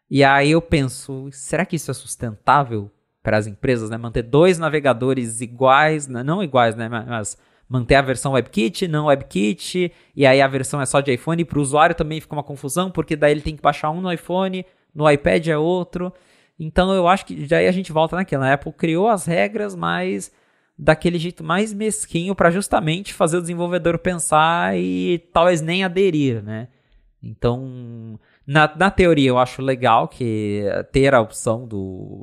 E aí eu penso, será que isso é sustentável para as empresas, né? Manter dois navegadores iguais, não iguais, né? Mas manter a versão WebKit, não WebKit, e aí a versão é só de iPhone, e para o usuário também fica uma confusão, porque daí ele tem que baixar um no iPhone, no iPad é outro. Então eu acho que daí a gente volta naquela. A Apple criou as regras, mas daquele jeito mais mesquinho para justamente fazer o desenvolvedor pensar e talvez nem aderir, né? Então, na teoria eu acho legal que ter a opção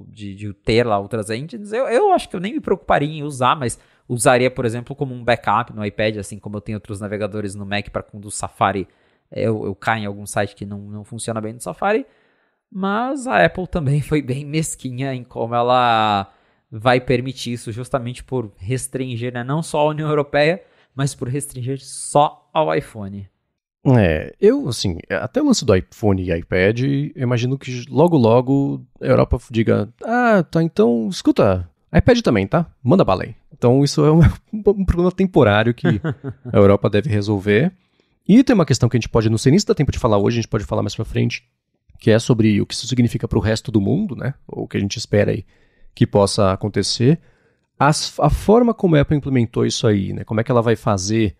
de ter lá outras engines. Eu acho que eu nem me preocuparia em usar, mas usaria, por exemplo, como um backup no iPad, assim como eu tenho outros navegadores no Mac para quando o Safari eu caio em algum site que não funciona bem no Safari. Mas a Apple também foi bem mesquinha em como ela vai permitir isso, justamente por restringir, né, não só a União Europeia, mas por restringir só ao iPhone. Eu, assim, até o lance do iPhone e iPad, eu imagino que logo a Europa diga, tá, então, escuta, iPad também, tá? Manda bala aí. Então isso é um problema temporário que a Europa deve resolver. E tem uma questão que a gente pode, não sei nem se dá tempo de falar hoje, a gente pode falar mais pra frente, que é sobre o que isso significa para o resto do mundo, né? Ou o que a gente espera aí que possa acontecer. A forma como a Apple implementou isso aí, né? Como é que ela vai fazer,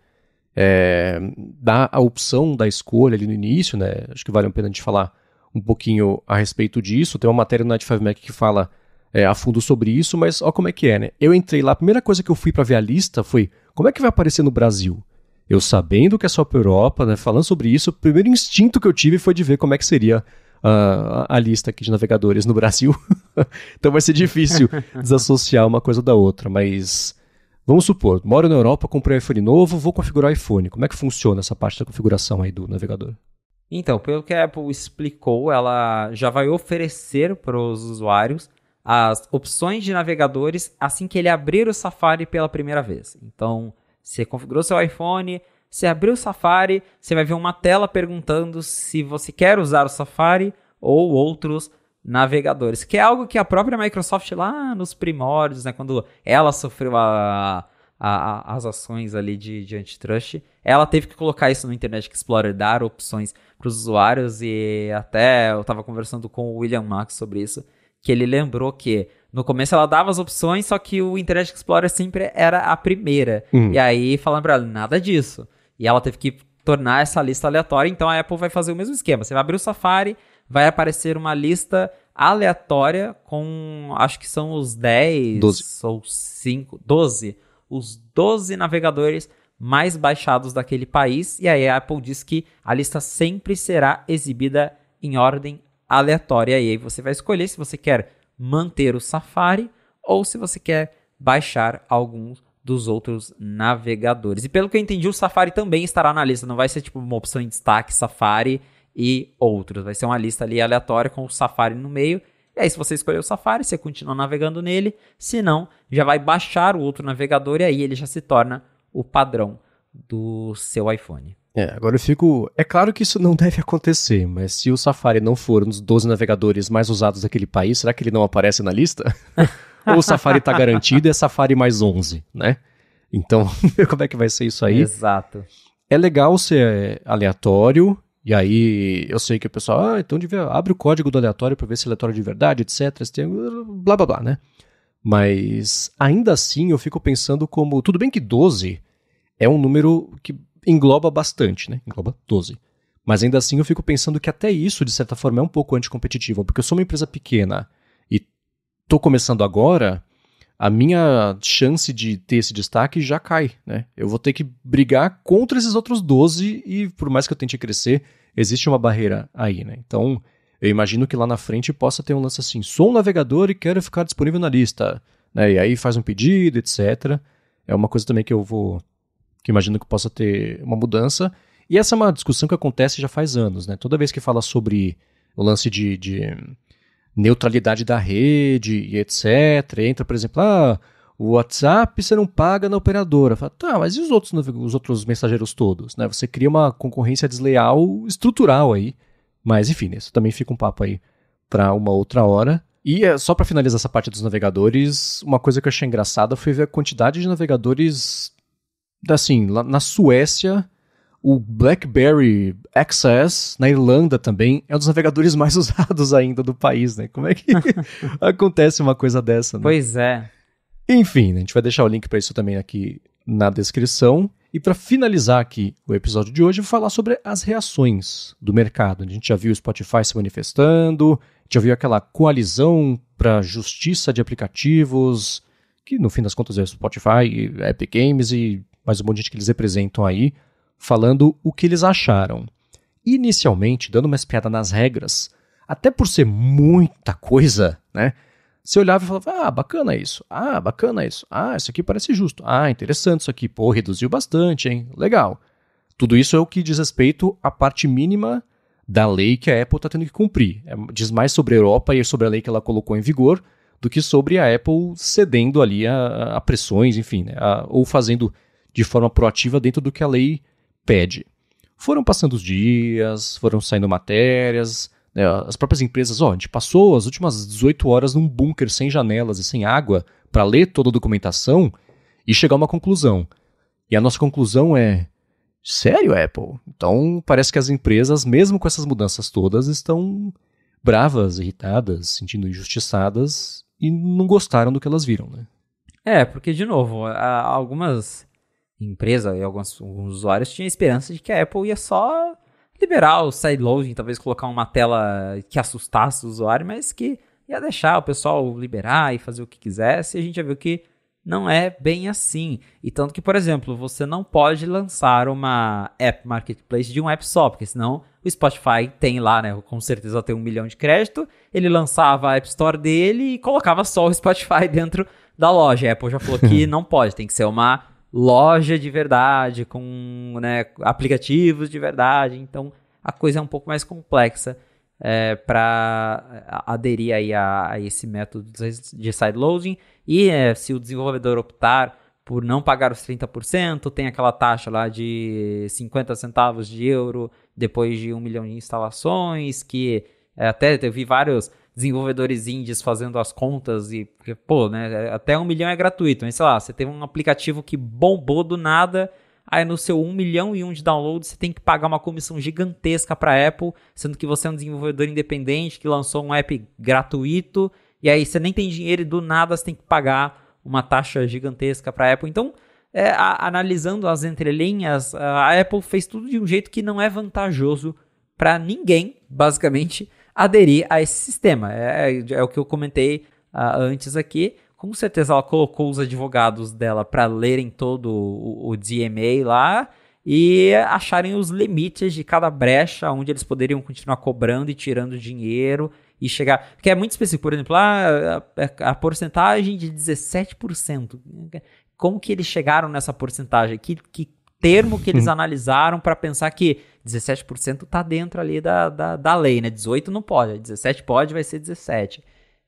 dar a opção da escolha ali no início, né? Acho que vale a pena a gente falar um pouquinho a respeito disso. Tem uma matéria no Night 5 Mac que fala a fundo sobre isso, mas ó como é que é, né? Eu entrei lá, a primeira coisa que eu fui para ver a lista foi como é que vai aparecer no Brasil? Eu sabendo que é só para Europa, né? Falando sobre isso, o primeiro instinto que eu tive foi de ver como é que seria a lista aqui de navegadores no Brasil. Então vai ser difícil desassociar uma coisa da outra, mas vamos supor, moro na Europa, comprei um iPhone novo, vou configurar o iPhone. Como é que funciona essa parte da configuração aí do navegador? Então, pelo que a Apple explicou, ela já vai oferecer para os usuários as opções de navegadores assim que ele abrir o Safari pela primeira vez. Então, você configurou seu iPhone, você abriu o Safari, você vai ver uma tela perguntando se você quer usar o Safari ou outros navegadores, que é algo que a própria Microsoft lá nos primórdios, né, quando ela sofreu as ações ali de antitrust, ela teve que colocar isso no Internet Explorer, dar opções para os usuários, e até eu estava conversando com o William Max sobre isso, que ele lembrou que no começo ela dava as opções, só que o Internet Explorer sempre era a primeira. E aí falando para ela, nada disso. E ela teve que tornar essa lista aleatória, então a Apple vai fazer o mesmo esquema. Você vai abrir o Safari, vai aparecer uma lista aleatória com, acho que são os 10 ou 5, 12, os 12 navegadores mais baixados daquele país. E aí a Apple diz que a lista sempre será exibida em ordem aleatória. E aí você vai escolher se você quer manter o Safari ou se você quer baixar alguns dos outros navegadores. E pelo que eu entendi, o Safari também estará na lista. Não vai ser tipo uma opção em destaque, Safari e outros. Vai ser uma lista ali aleatória com o Safari no meio. E aí, se você escolher o Safari, você continua navegando nele. Se não, já vai baixar o outro navegador e aí ele já se torna o padrão do seu iPhone. Agora eu fico... É claro que isso não deve acontecer, mas se o Safari não for um dos 12 navegadores mais usados daquele país, será que ele não aparece na lista? Ou o Safari tá garantido e é Safari mais 11, né? Então, como é que vai ser isso aí? Exato. É legal ser aleatório, e aí eu sei que o pessoal, então abre o código do aleatório para ver se é aleatório de verdade, etc. Blá, blá, blá, né? Mas ainda assim eu fico pensando como... Tudo bem que 12 é um número que engloba bastante, né? Engloba 12. Mas ainda assim eu fico pensando que até isso, de certa forma, é um pouco anticompetitivo, porque eu sou uma empresa pequena e tô começando agora, a minha chance de ter esse destaque já cai, né? Eu vou ter que brigar contra esses outros 12 e por mais que eu tente crescer, existe uma barreira aí, né? Então, eu imagino que lá na frente possa ter um lance assim, sou um navegador e quero ficar disponível na lista, né? E aí faz um pedido, etc. É uma coisa também que que imagino que possa ter uma mudança. E essa é uma discussão que acontece já faz anos, né? Toda vez que fala sobre o lance de neutralidade da rede e etc. Entra, por exemplo, o WhatsApp você não paga na operadora. Fala, tá, mas e os outros mensageiros todos? Né? Você cria uma concorrência desleal estrutural aí. Mas, enfim, isso também fica um papo aí para uma outra hora. E só para finalizar essa parte dos navegadores, uma coisa que eu achei engraçada foi ver a quantidade de navegadores, assim, lá na Suécia, o BlackBerry XS, na Irlanda também, é um dos navegadores mais usados ainda do país, né? Como é que acontece uma coisa dessa, né? Pois é. Enfim, né? A gente vai deixar o link para isso também aqui na descrição. E para finalizar aqui o episódio de hoje, eu vou falar sobre as reações do mercado. A gente já viu o Spotify se manifestando, a gente já viu aquela coalizão para justiça de aplicativos, que no fim das contas é o Spotify, Epic Games e mais um monte de gente que eles representam aí, falando o que eles acharam. Inicialmente, dando uma espiada nas regras, até por ser muita coisa, né? Você olhava e falava, bacana isso, bacana isso, isso aqui parece justo, interessante isso aqui, pô, reduziu bastante, hein, legal. Tudo isso é o que diz respeito à parte mínima da lei que a Apple está tendo que cumprir. Diz mais sobre a Europa e sobre a lei que ela colocou em vigor do que sobre a Apple cedendo ali a pressões, enfim, né, ou fazendo de forma proativa dentro do que a lei pede. Foram passando os dias, foram saindo matérias, né, as próprias empresas, a gente passou as últimas 18 horas num bunker sem janelas e sem água para ler toda a documentação e chegar a uma conclusão. E a nossa conclusão é, sério, Apple? Então parece que as empresas, mesmo com essas mudanças todas, estão bravas, irritadas, sentindo injustiçadas e não gostaram do que elas viram, né? Porque, de novo, algumas empresas e alguns usuários tinham esperança de que a Apple ia só liberar o sideloading, talvez colocar uma tela que assustasse o usuário, mas que ia deixar o pessoal liberar e fazer o que quisesse, e a gente já viu que não é bem assim. E tanto que, por exemplo, você não pode lançar uma app marketplace de um app só, porque senão o Spotify tem lá, né, com certeza tem 1 milhão de crédito, ele lançava a App Store dele e colocava só o Spotify dentro da loja. A Apple já falou que não pode, tem que ser uma loja de verdade, com, né, aplicativos de verdade, então a coisa é um pouco mais complexa para aderir aí a esse método de sideloading. E se o desenvolvedor optar por não pagar os 30%, tem aquela taxa lá de 50 centavos de euro depois de 1 milhão de instalações, que até eu vi vários desenvolvedores indies fazendo as contas e, pô, né, até 1 milhão é gratuito, mas sei lá, você teve um aplicativo que bombou do nada, aí no seu 1 milhão e 1 de download você tem que pagar uma comissão gigantesca para a Apple, sendo que você é um desenvolvedor independente que lançou um app gratuito, e aí você nem tem dinheiro e do nada você tem que pagar uma taxa gigantesca para a Apple. Então, analisando as entrelinhas, a Apple fez tudo de um jeito que não é vantajoso para ninguém, basicamente, aderir a esse sistema. É o que eu comentei antes aqui. Com certeza ela colocou os advogados dela para lerem todo o DMA lá e acharem os limites de cada brecha, onde eles poderiam continuar cobrando e tirando dinheiro e chegar... Porque é muito específico, por exemplo, a porcentagem de 17%. Como que eles chegaram nessa porcentagem? Que termo que eles analisaram para pensar que 17% está dentro ali da lei, né? 18% não pode, 17% pode, vai ser 17%.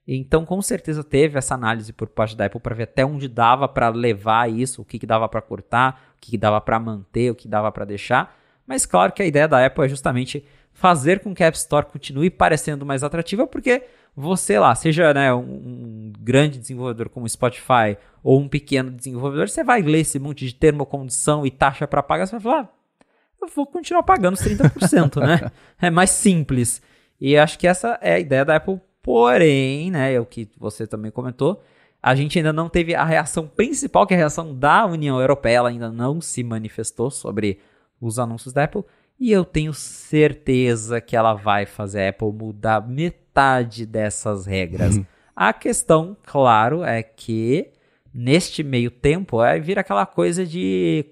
Então, com certeza teve essa análise por parte da Apple para ver até onde dava para levar isso, o que dava para cortar, o que dava para manter, o que dava para deixar. Mas claro que a ideia da Apple é justamente fazer com que a App Store continue parecendo mais atrativa, porque você lá, seja, né, um grande desenvolvedor como o Spotify ou um pequeno desenvolvedor, você vai ler esse monte de termo, condição e taxa para pagar, você vai falar, eu vou continuar pagando os 30%, né? É mais simples. E acho que essa é a ideia da Apple. Porém, né, é o que você também comentou, a gente ainda não teve a reação principal, que é a reação da União Europeia, ela ainda não se manifestou sobre os anúncios da Apple, e eu tenho certeza que ela vai fazer a Apple mudar metade dessas regras. A questão, claro, é que neste meio tempo vira aquela coisa de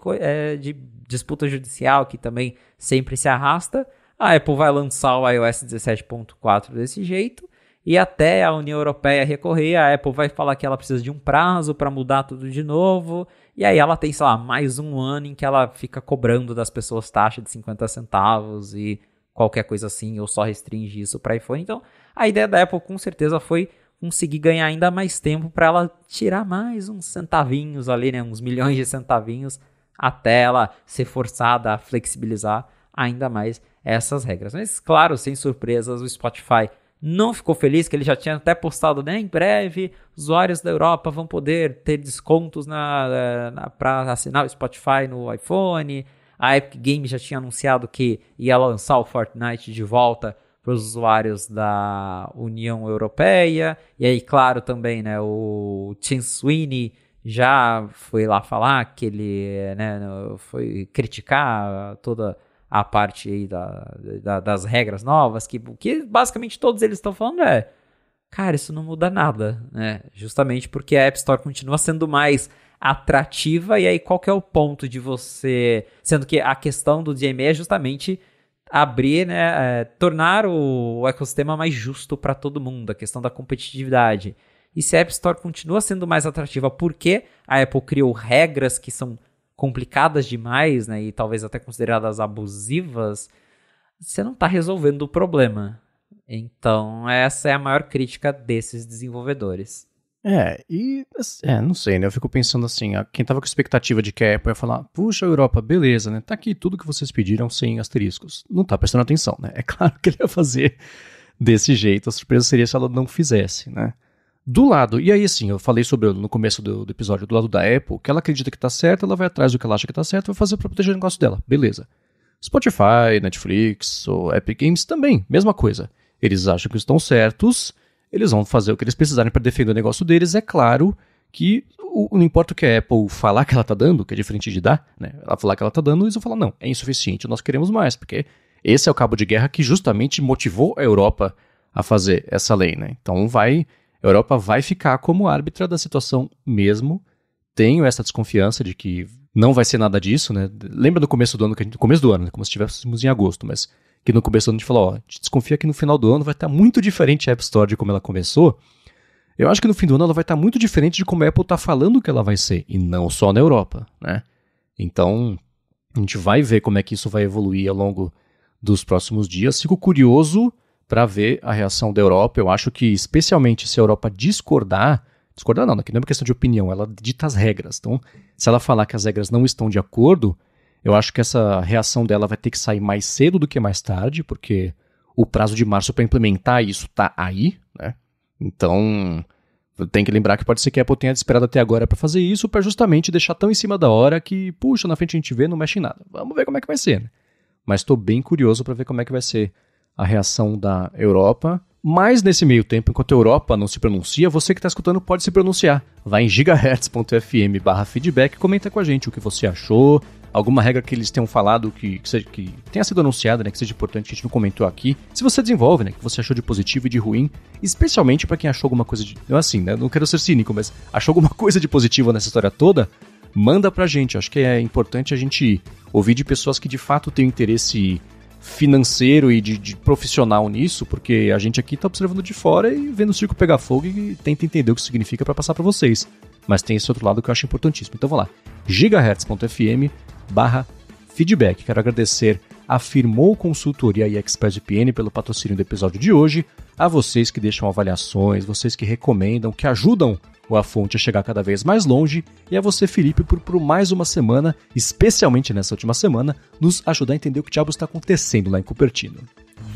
disputa judicial que também sempre se arrasta. A Apple vai lançar o iOS 17.4 desse jeito, e até a União Europeia recorrer, a Apple vai falar que ela precisa de um prazo para mudar tudo de novo, e aí ela tem, sei lá, mais um ano em que ela fica cobrando das pessoas taxa de 50 centavos e qualquer coisa assim, ou só restringe isso para iPhone. Então, a ideia da Apple com certeza foi conseguir ganhar ainda mais tempo para ela tirar mais uns centavinhos ali, né, uns milhões de centavinhos, até ela ser forçada a flexibilizar ainda mais essas regras. Mas, claro, sem surpresas, o Spotify não ficou feliz, que ele já tinha até postado, né? Em breve, usuários da Europa vão poder ter descontos para assinar o Spotify no iPhone. A Epic Games já tinha anunciado que ia lançar o Fortnite de volta para os usuários da União Europeia. E aí, claro, também, né? O Tim Sweeney já foi lá falar que ele, né, foi criticar toda a parte aí das regras novas, que basicamente todos eles estão falando cara, isso não muda nada, né? Justamente porque a App Store continua sendo mais atrativa, e aí qual que é o ponto de você... Sendo que a questão do DMA é justamente abrir, né, tornar o ecossistema mais justo para todo mundo, a questão da competitividade. E se a App Store continua sendo mais atrativa porque a Apple criou regras que são complicadas demais, né, e talvez até consideradas abusivas, você não está resolvendo o problema. Então, essa é a maior crítica desses desenvolvedores. Não sei, né, eu fico pensando assim, quem tava com expectativa de que a Apple ia falar, puxa, Europa, beleza, né, tá aqui tudo que vocês pediram sem asteriscos. Não tá prestando atenção, né, é claro que ele ia fazer desse jeito, a surpresa seria se ela não fizesse, né. Do lado, e aí assim, eu falei sobre no começo do episódio, do lado da Apple, que ela acredita que tá certo, ela vai atrás do que ela acha que tá certo, vai fazer pra proteger o negócio dela, beleza. Spotify, Netflix ou Epic Games também, mesma coisa. Eles acham que estão certos, eles vão fazer o que eles precisarem para defender o negócio deles. É claro que não importa o que a Apple falar que ela tá dando, que é diferente de dar, né? Ela falar que ela tá dando, eles vão falar, não, é insuficiente, nós queremos mais, porque esse é o cabo de guerra que justamente motivou a Europa a fazer essa lei, né? Então a Europa vai ficar como árbitra da situação mesmo. Tenho essa desconfiança de que não vai ser nada disso, né? Lembra do começo do ano, né? Como se estivéssemos em agosto, mas que no começo do ano a gente falou, a gente desconfia que no final do ano vai estar muito diferente a App Store de como ela começou. Eu acho que no fim do ano ela vai estar muito diferente de como a Apple está falando que ela vai ser, e não só na Europa, né? Então, a gente vai ver como é que isso vai evoluir ao longo dos próximos dias. Fico curioso para ver a reação da Europa. Eu acho que, especialmente se a Europa discordar não, aqui não é uma questão de opinião, ela dita as regras. Então, se ela falar que as regras não estão de acordo, eu acho que essa reação dela vai ter que sair mais cedo do que mais tarde, porque o prazo de março para implementar isso está aí, né? Então, tem que lembrar que pode ser que a Apple tenha esperado até agora para fazer isso, para justamente deixar tão em cima da hora que, puxa, na frente a gente vê, não mexe em nada. Vamos ver como é que vai ser, né? Mas estou bem curioso para ver como é que vai ser a reação da Europa. Mas nesse meio tempo, enquanto a Europa não se pronuncia, você que está escutando pode se pronunciar. Vai em gigahertz.fm/feedback e comenta com a gente o que você achou, alguma regra que eles tenham falado que tenha sido anunciada, né, que seja importante, que a gente não comentou aqui. Se você desenvolve, né, que você achou de positivo e de ruim, especialmente para quem achou alguma coisa de... Assim, né, não quero ser cínico, mas achou alguma coisa de positivo nessa história toda, manda pra gente. Acho que é importante a gente ouvir de pessoas que de fato têm interesse financeiro e de profissional nisso, porque a gente aqui tá observando de fora e vendo o circo pegar fogo e tenta entender o que significa para passar para vocês. Mas tem esse outro lado que eu acho importantíssimo. Então vamos lá, gigahertz.fm/feedback. Quero agradecer a Firmou Consultoria e ExpressVPN pelo patrocínio do episódio de hoje, a vocês que deixam avaliações, vocês que recomendam, que ajudam o A Fonte a chegar cada vez mais longe, e a você, Felipe, por mais uma semana, especialmente nessa última semana, nos ajudar a entender o que diabo está acontecendo lá em Cupertino.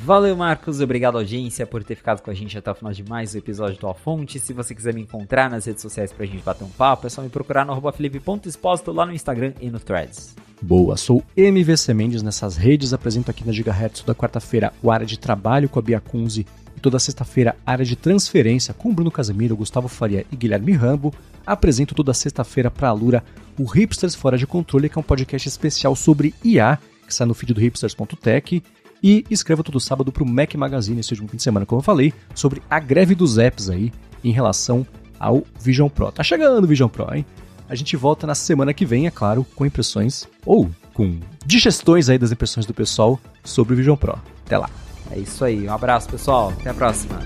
Valeu, Marcos. Obrigado, audiência, por ter ficado com a gente até o final de mais um episódio do A Fonte. Se você quiser me encontrar nas redes sociais pra gente bater um papo, é só me procurar no @felipe.exposito lá no Instagram e no Threads. Boa, sou MVC Mendes nessas redes, apresento aqui na Gigahertz toda quarta-feira o Área de Trabalho com a Bia Kunze e toda sexta-feira Área de Transferência com Bruno Casemiro, Gustavo Faria e Guilherme Rambo. Apresento toda sexta-feira para a Lura o Hipsters Fora de Controle, que é um podcast especial sobre IA, que sai no feed do hipsters.tech, e escrevo todo sábado para o Mac Magazine, esse último fim de semana, como eu falei, sobre a greve dos apps aí em relação ao Vision Pro. Tá chegando o Vision Pro, hein? A gente volta na semana que vem, é claro, com impressões ou com digestões aí das impressões do pessoal sobre o Vision Pro. Até lá. É isso aí. Um abraço, pessoal. Até a próxima.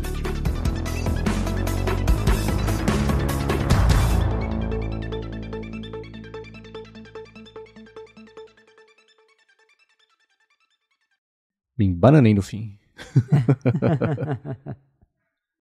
Me embananei no fim.